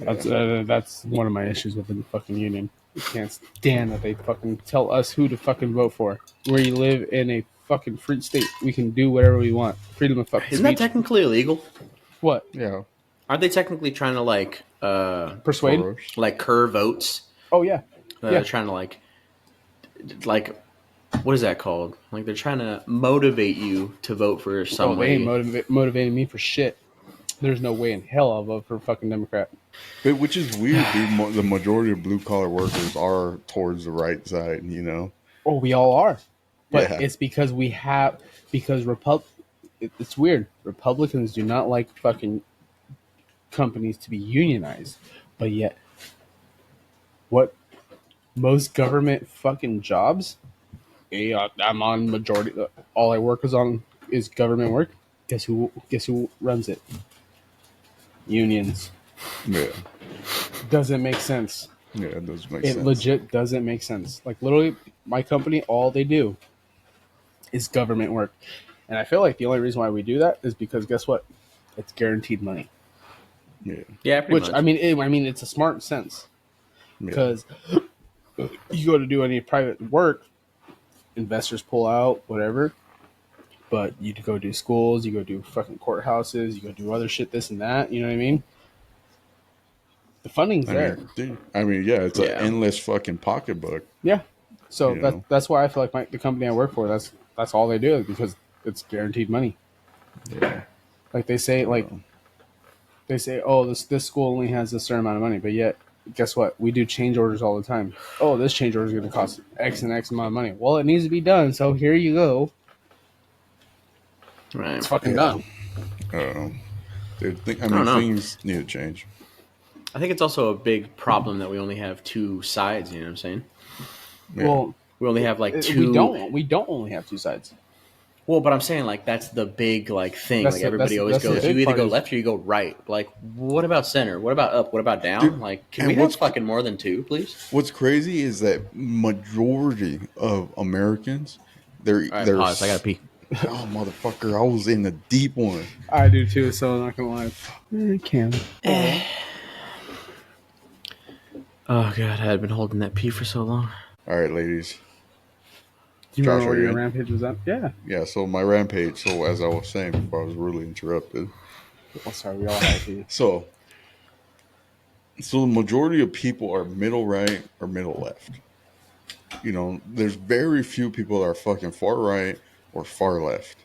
S2: That's one of my issues with the fucking union. I can't stand that they fucking tell us who to fucking vote for. We live in a fucking free state. We can do whatever we want. Freedom of fucking
S4: Isn't that
S2: speech.
S4: technically illegal?
S2: What?
S1: Yeah.
S4: Aren't they technically trying to
S2: Persuade?
S1: Coerce.
S4: like curve votes?
S2: Oh yeah.
S4: They're
S2: Yeah.
S4: trying to like what is that called? Like they're trying to motivate you to vote for
S2: Oh, they
S4: somebody.
S2: ain't motivating me for shit. There's no way in hell I'll vote for a fucking Democrat.
S1: But which is weird, dude. The majority of blue collar workers are towards the right side, you know?
S2: Oh, we all are. But
S1: Yeah.
S2: it's because it's weird. Republicans do not like fucking companies to be unionized. But yet, what most government fucking jobs, I'm on majority. All I work is government work. Guess who runs it? Unions.
S1: Yeah.
S2: Doesn't make sense.
S1: Yeah, it does make
S2: It
S1: sense.
S2: legit doesn't make sense. Like literally, my company, all they do is government work, and I feel like the only reason why we do that is because guess what? It's guaranteed money.
S1: Yeah.
S4: Yeah, pretty
S2: Which
S4: much.
S2: I mean, it's a smart sense
S1: Yeah.
S2: because you go to do any private work, investors pull out whatever. But you go do schools, you go do fucking courthouses, you go do other shit, this and that. You know what I mean? The funding's there.
S1: I mean, yeah, it's
S4: Yeah.
S1: an endless fucking pocketbook.
S2: Yeah. So
S1: You know?
S2: that's why I feel like the company I work for, that's all they do is because it's guaranteed money.
S1: Yeah.
S2: Like they say, like They say, oh, this school only has a certain amount of money, but yet, guess what? We do change orders all the time. Oh, this change order is going to cost X and X amount of money. Well, it needs to be done, so here you go.
S4: Right.
S2: It's fucking
S1: Yeah.
S2: done.
S1: I don't know. Dude, I
S4: don't
S1: mean,
S4: know.
S1: things need to change.
S4: I think it's also a big problem that we only have two sides. You know what I'm saying?
S1: Yeah.
S2: Well,
S4: We only have like two.
S2: We don't only have two sides.
S4: Well, but I'm saying like that's the big like thing.
S2: That's
S4: Like
S2: the-
S4: everybody
S2: that's-
S4: always
S2: that's the
S4: goes,
S2: big
S4: you either
S2: part
S4: go
S2: is-
S4: left or you go right. Like, what about center? What about up? What about down?
S1: Dude,
S4: like, can
S1: and
S4: we have
S1: what's-
S4: fucking more than two, please?
S1: What's crazy is that majority of Americans,
S4: All right, pause. I gotta pee.
S1: Oh, motherfucker! I was in a deep one.
S2: I do too, so I'm not going to lie. I can.
S4: Oh god, I had been holding that pee for so long.
S1: All right, ladies.
S2: Do you
S1: Josh,
S2: remember
S1: are
S2: where
S1: you
S2: your
S1: in?
S2: rampage was at? Yeah.
S1: Yeah. So my rampage. So as I was saying before, I was really interrupted.
S2: Oh, sorry, we all have to.
S1: So the majority of people are middle right or middle left. You know, there's very few people that are fucking far right or far left.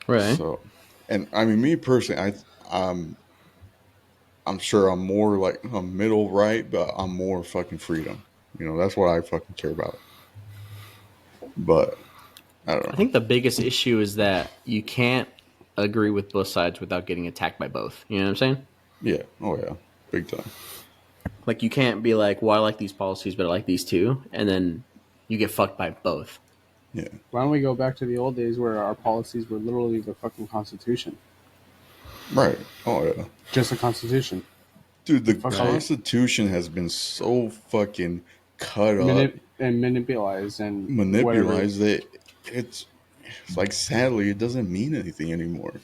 S4: Right.
S1: So, and I mean, me personally, I'm sure I'm more like I'm middle right, but I'm more fucking freedom. You know, that's what I fucking care about. But I don't know.
S4: I think the biggest issue is that you can't agree with both sides without getting attacked by both. You know what I'm saying?
S1: Yeah. Oh yeah. Big time.
S4: Like you can't be like, well, I like these policies, but I like these too, and then you get fucked by both.
S1: Yeah.
S2: Why don't we go back to the old days where our policies were literally the fucking Constitution?
S1: Right. Oh yeah.
S2: Just the Constitution.
S1: Dude, the
S2: Fuck
S1: Constitution has been so fucking cut up,
S2: And manipulated and
S1: manipulated that it's like sadly it doesn't mean anything anymore.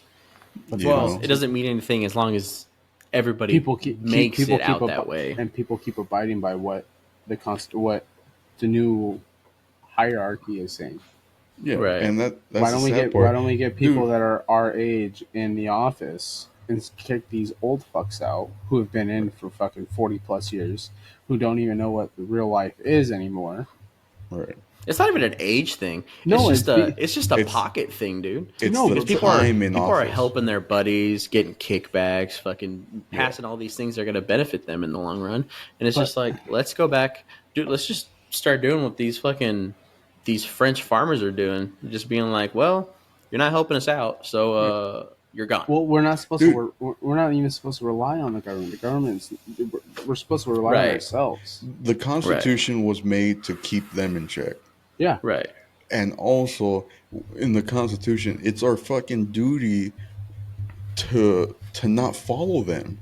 S1: You
S4: Well,
S1: know?
S4: it doesn't mean anything as long as everybody
S2: People keep
S4: makes
S2: people
S4: it out
S2: keep
S4: that way.
S2: and people keep abiding by what what the new hierarchy is saying.
S1: Yeah.
S4: Right.
S1: And that's
S2: Why don't
S1: the
S2: we
S1: sad
S2: get
S1: part.
S2: Why don't we get people
S1: Dude.
S2: that are our age in the office and kick these old fucks out who have been in for fucking 40 plus years, who don't even know what real life is anymore?
S1: Right.
S4: It's not even an age thing.
S2: No,
S4: it's just
S2: it's
S4: it's just a
S1: it's-
S4: pocket thing, dude.
S1: It's
S2: No,
S1: the
S2: because
S4: People are
S1: time in
S4: people
S1: office.
S4: are helping their buddies, getting kickbacks, fucking passing all these things that are going to benefit them in the long run. And it's just like, let's go back, dude. Let's just start doing what these French farmers are doing. Just being like, well, you're not helping us out, so you're gone.
S2: Well, we're not supposed
S1: Dude.
S2: to. We're not even supposed to rely on the government. The government's. We're supposed to rely on
S4: Right.
S2: ourselves.
S1: The Constitution was made to keep them in check.
S2: Yeah.
S4: Right.
S1: And also in the Constitution, it's our fucking duty to not follow them,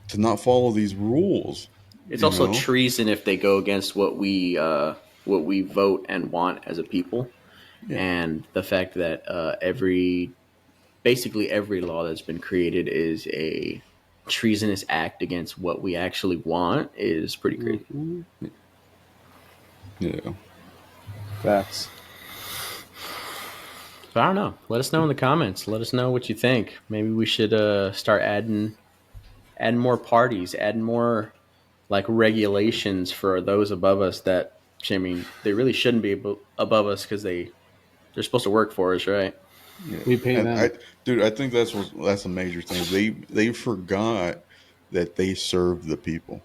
S1: to not follow these rules.
S4: It's
S1: you
S4: also
S1: know?
S4: treason if they go against what we vote and want as a people,
S1: Yeah.
S4: and the fact that basically every law that's been created is a treasonous act against what we actually want is pretty crazy.
S2: Mhm.
S1: Yeah.
S2: Facts.
S4: But I don't know. Let us know in the comments. Let us know what you think. Maybe we should start adding more parties, add more like regulations for those above us that, I mean, they really shouldn't be above us because they're supposed to work for us, right?
S1: Yeah.
S2: We pay
S1: And
S2: them.
S1: dude, I think that's a major thing. They forgot that they serve the people.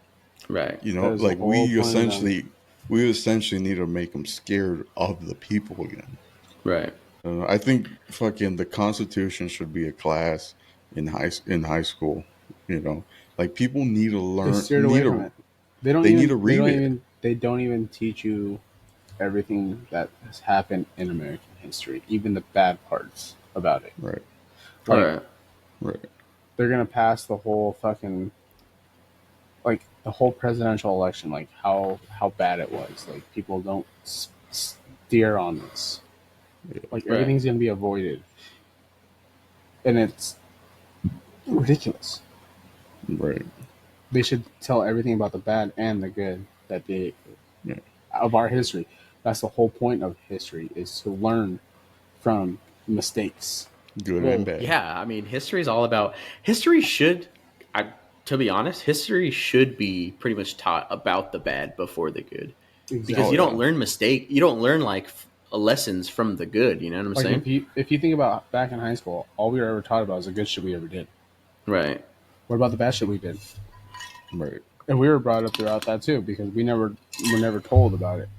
S4: Right.
S1: You
S2: That
S1: know,
S2: is the
S1: like
S2: whole point of
S1: we essentially need to make them scared of the people again.
S4: Right.
S1: I think fucking the Constitution should be a class in high school. You know, like people need to learn.
S2: They steered away
S1: need to-
S2: from it. They don't.
S1: they
S2: even,
S1: need to read
S2: they don't
S1: it.
S2: Even, they don't even teach you everything that has happened in American history, even the bad parts about it.
S1: Right.
S2: Like,
S4: Right.
S1: Right.
S2: they're gonna pass the whole fucking, like the whole presidential election, like how bad it was. Like people don't steer on this. Like
S4: Right.
S2: everything's gonna be avoided, and it's ridiculous.
S1: Right.
S2: They should tell everything about the bad and the good that they
S1: Yeah.
S2: of our history. That's the whole point of history, is to learn from mistakes.
S1: Good
S2: Well,
S1: and bad.
S4: Yeah. I mean, history is all about history. To be honest, history should be pretty much taught about the bad before the good, because
S1: Oh,
S4: you don't
S1: yeah.
S4: learn you don't learn like lessons from the good. You know what I'm
S2: Like
S4: saying?
S2: if you think about back in high school, all we were ever taught about is the good shit we ever did.
S4: Right.
S2: What about the bad shit we did?
S1: Right.
S2: And we were brought up throughout that too because we were never told about it.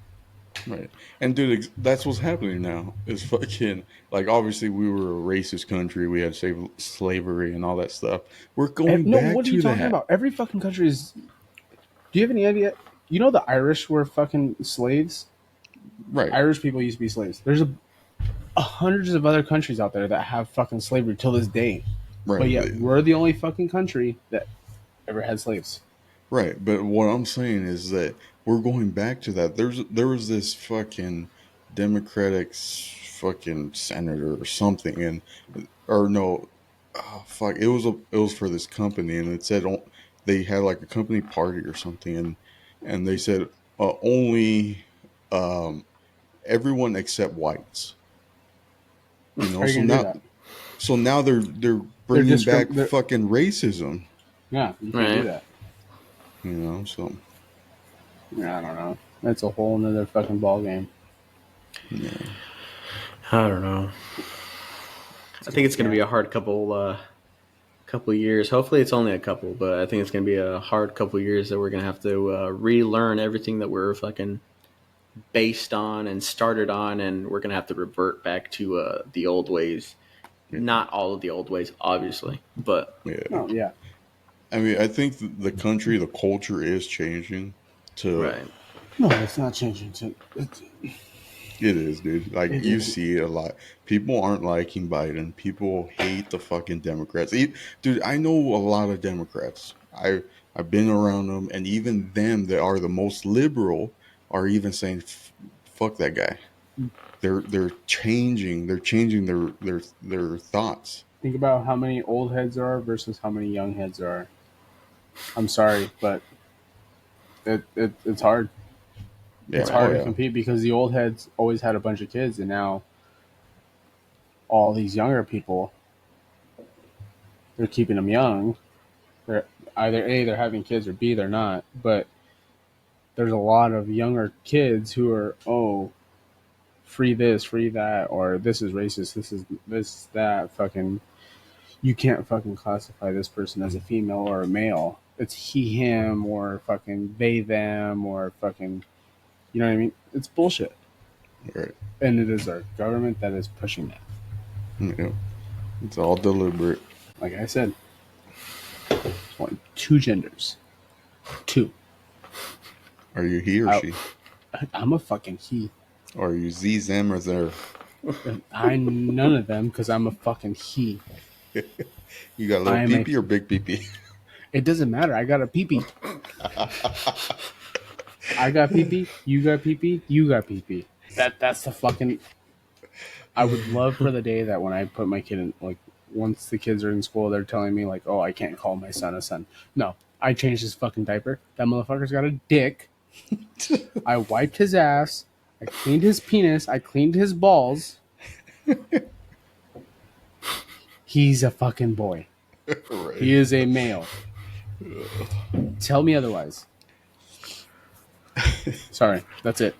S1: Right. And dude, that's what's happening now. Is fucking like obviously we were a racist country. We had slavery and all that stuff. We're going
S2: No,
S1: back
S2: what are
S1: to
S2: you talking
S1: that.
S2: about? Every fucking country is. Do you have any idea? You know the Irish were fucking slaves.
S1: Right.
S2: Irish people used to be slaves. There's hundreds of other countries out there that have fucking slavery till this day.
S1: Right.
S2: But yet we're the only fucking country that ever had slaves.
S1: Right. But what I'm saying is that we're going back to that. There was this fucking Democratic fucking senator or something, and or no, oh, fuck, it was for this company, and it said they had like a company party or something, and they said only everyone except whites. You know,
S2: How are you
S1: so
S2: gonna do
S1: now
S2: that?
S1: so now they're bringing back
S2: they're-
S1: fucking racism.
S2: Yeah, you can't do
S4: Right.
S2: that.
S1: You know, so
S2: Yeah, I don't know. That's a whole nother fucking ball game.
S1: yeah.
S4: I don't know. I think it's going to be a hard couple years. Hopefully, it's only a couple, but I think it's going to be a hard couple years that we're going to have to relearn everything that we're fucking based on and started on, and we're going to have to revert back to the old ways. Not all of the old ways, obviously, but
S1: Yeah.
S2: Oh yeah.
S1: I mean, I think the country, the culture is changing.
S4: right.
S2: No, it's not changing.
S1: It is, dude. Like you see it a lot. People aren't liking Biden. People hate the fucking Democrats. Dude, I know a lot of Democrats. I've been around them, and even them that are the most liberal are even saying, "Fuck that guy." They're changing. They're changing their thoughts.
S2: Think about how many old heads there are versus how many young heads there are. I'm sorry, but it's hard.
S1: Yeah,
S2: It's hard
S1: oh,
S2: to
S1: yeah.
S2: compete because the old heads always had a bunch of kids, and now all these younger people, they're keeping them young. They're either A, they're having kids, or B, they're not. But there's a lot of younger kids who are, oh, free this, free that, or this is racist, this, that, fucking, you can't fucking classify this person as a female or a male. It's he, him, or fucking they, them, or fucking, you know what I mean? It's bullshit.
S1: Right.
S2: And it is our government that is pushing that.
S1: Yeah. It's all deliberate.
S2: Like I said, there's only two genders. Two.
S1: Are you he or
S2: Out.
S1: she?
S2: I'm a fucking he.
S1: Or are you Z, them, or there?
S2: I'm none of them because I'm a fucking he.
S1: You got a
S2: I
S1: little
S2: am
S1: peepee or big peepee?
S2: It doesn't matter. I got a peepee. I got peepee. You got peepee. You got peepee. That's the fucking. I would love for the day that when I put my kid in, like, once the kids are in school, they're telling me like, oh, I can't call my son a son. No, I changed his fucking diaper. That motherfucker's got a dick. I wiped his ass. I cleaned his penis. I cleaned his balls. He's a fucking boy.
S1: Right.
S2: He is a male. Tell me otherwise. Sorry, that's it.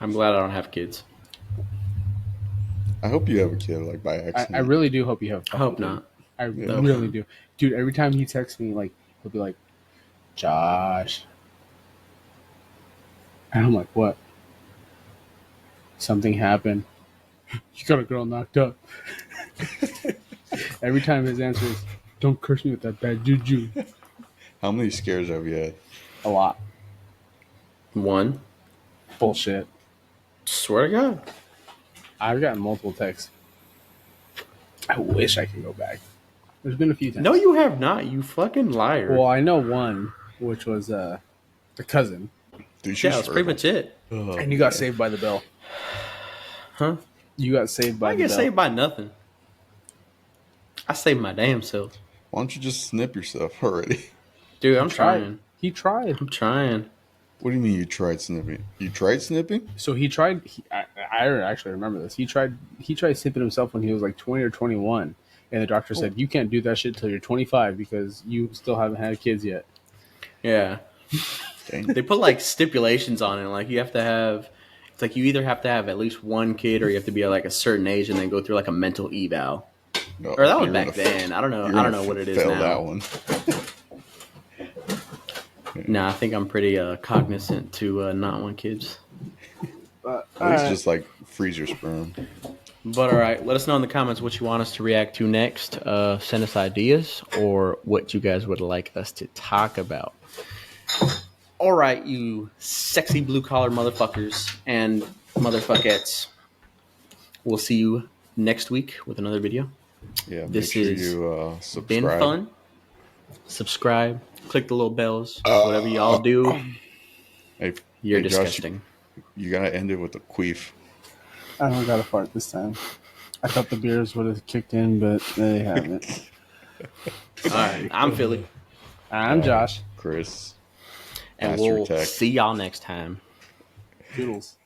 S4: I'm glad I don't have kids.
S1: I hope you have a kid, like by accident.
S2: I really do hope you have.
S4: I hope not.
S2: I really do, dude. Every time he texts me, like he'll be like, "Josh," and I'm like, "What? Something happened? You got a girl knocked up." Every time his answer is, "Don't curse me with that bad juju."
S1: How many scares have you had?
S2: A lot.
S4: One.
S2: Bullshit.
S4: Swear to God.
S2: I've gotten multiple texts. I wish I could go back. There's been a few times.
S4: No, you have not. You fucking liar.
S2: Well, I know one, which was a cousin,
S1: Dude, she's
S4: yeah, that's pretty
S1: fertile.
S4: much it.
S1: Oh,
S2: and you got saved by the bell.
S4: Huh?
S2: You got saved by
S4: I
S2: the
S4: get
S2: bell.
S4: saved by nothing. I saved my damn self.
S1: Why don't you just snip yourself already?
S4: Dude, I'm
S2: Tried.
S4: trying.
S2: He tried.
S4: I'm trying.
S1: What do you mean you tried snipping? You tried snipping?
S2: So he tried. I actually remember this. He tried snipping himself when he was like 20 or 21, and the doctor said you can't do that shit till you're 25 because you still haven't had kids yet.
S4: Yeah.
S1: Dang.
S4: They put like stipulations on it. Like you have to have, it's like you either have to have at least one kid or you have to be like a certain age and then go through like a mental eval.
S1: No,
S4: Or that was
S1: you're
S4: back
S1: gonna-
S4: then. I don't know.
S1: you're
S4: I don't
S1: gonna
S4: know what it is
S1: fail
S4: now.
S1: that one.
S4: No, I think I'm pretty cognizant to not want kids.
S2: But,
S1: At least
S2: alright.
S1: just like freeze your sperm.
S4: But all right, let us know in the comments what you want us to react to next. Send us ideas or what you guys would like us to talk about. All right, you sexy blue collar motherfuckers and motherfuckettes. We'll see you next week with another video.
S1: Yeah,
S4: This
S1: make sure
S4: is
S1: you subscribe.
S4: Been fun. Subscribe, click the little bells, whatever y'all do.
S1: Hey,
S4: You're
S1: hey, Josh,
S4: disgusting.
S1: you gotta end it with a queef.
S2: I don't got a fart this time. I thought the beers would have kicked in, but they haven't.
S4: All right, I'm Philly,
S2: I'm Josh.
S1: Chris.
S4: and
S1: Master
S4: we'll
S1: Tech.
S4: see y'all next time.
S2: Toodles.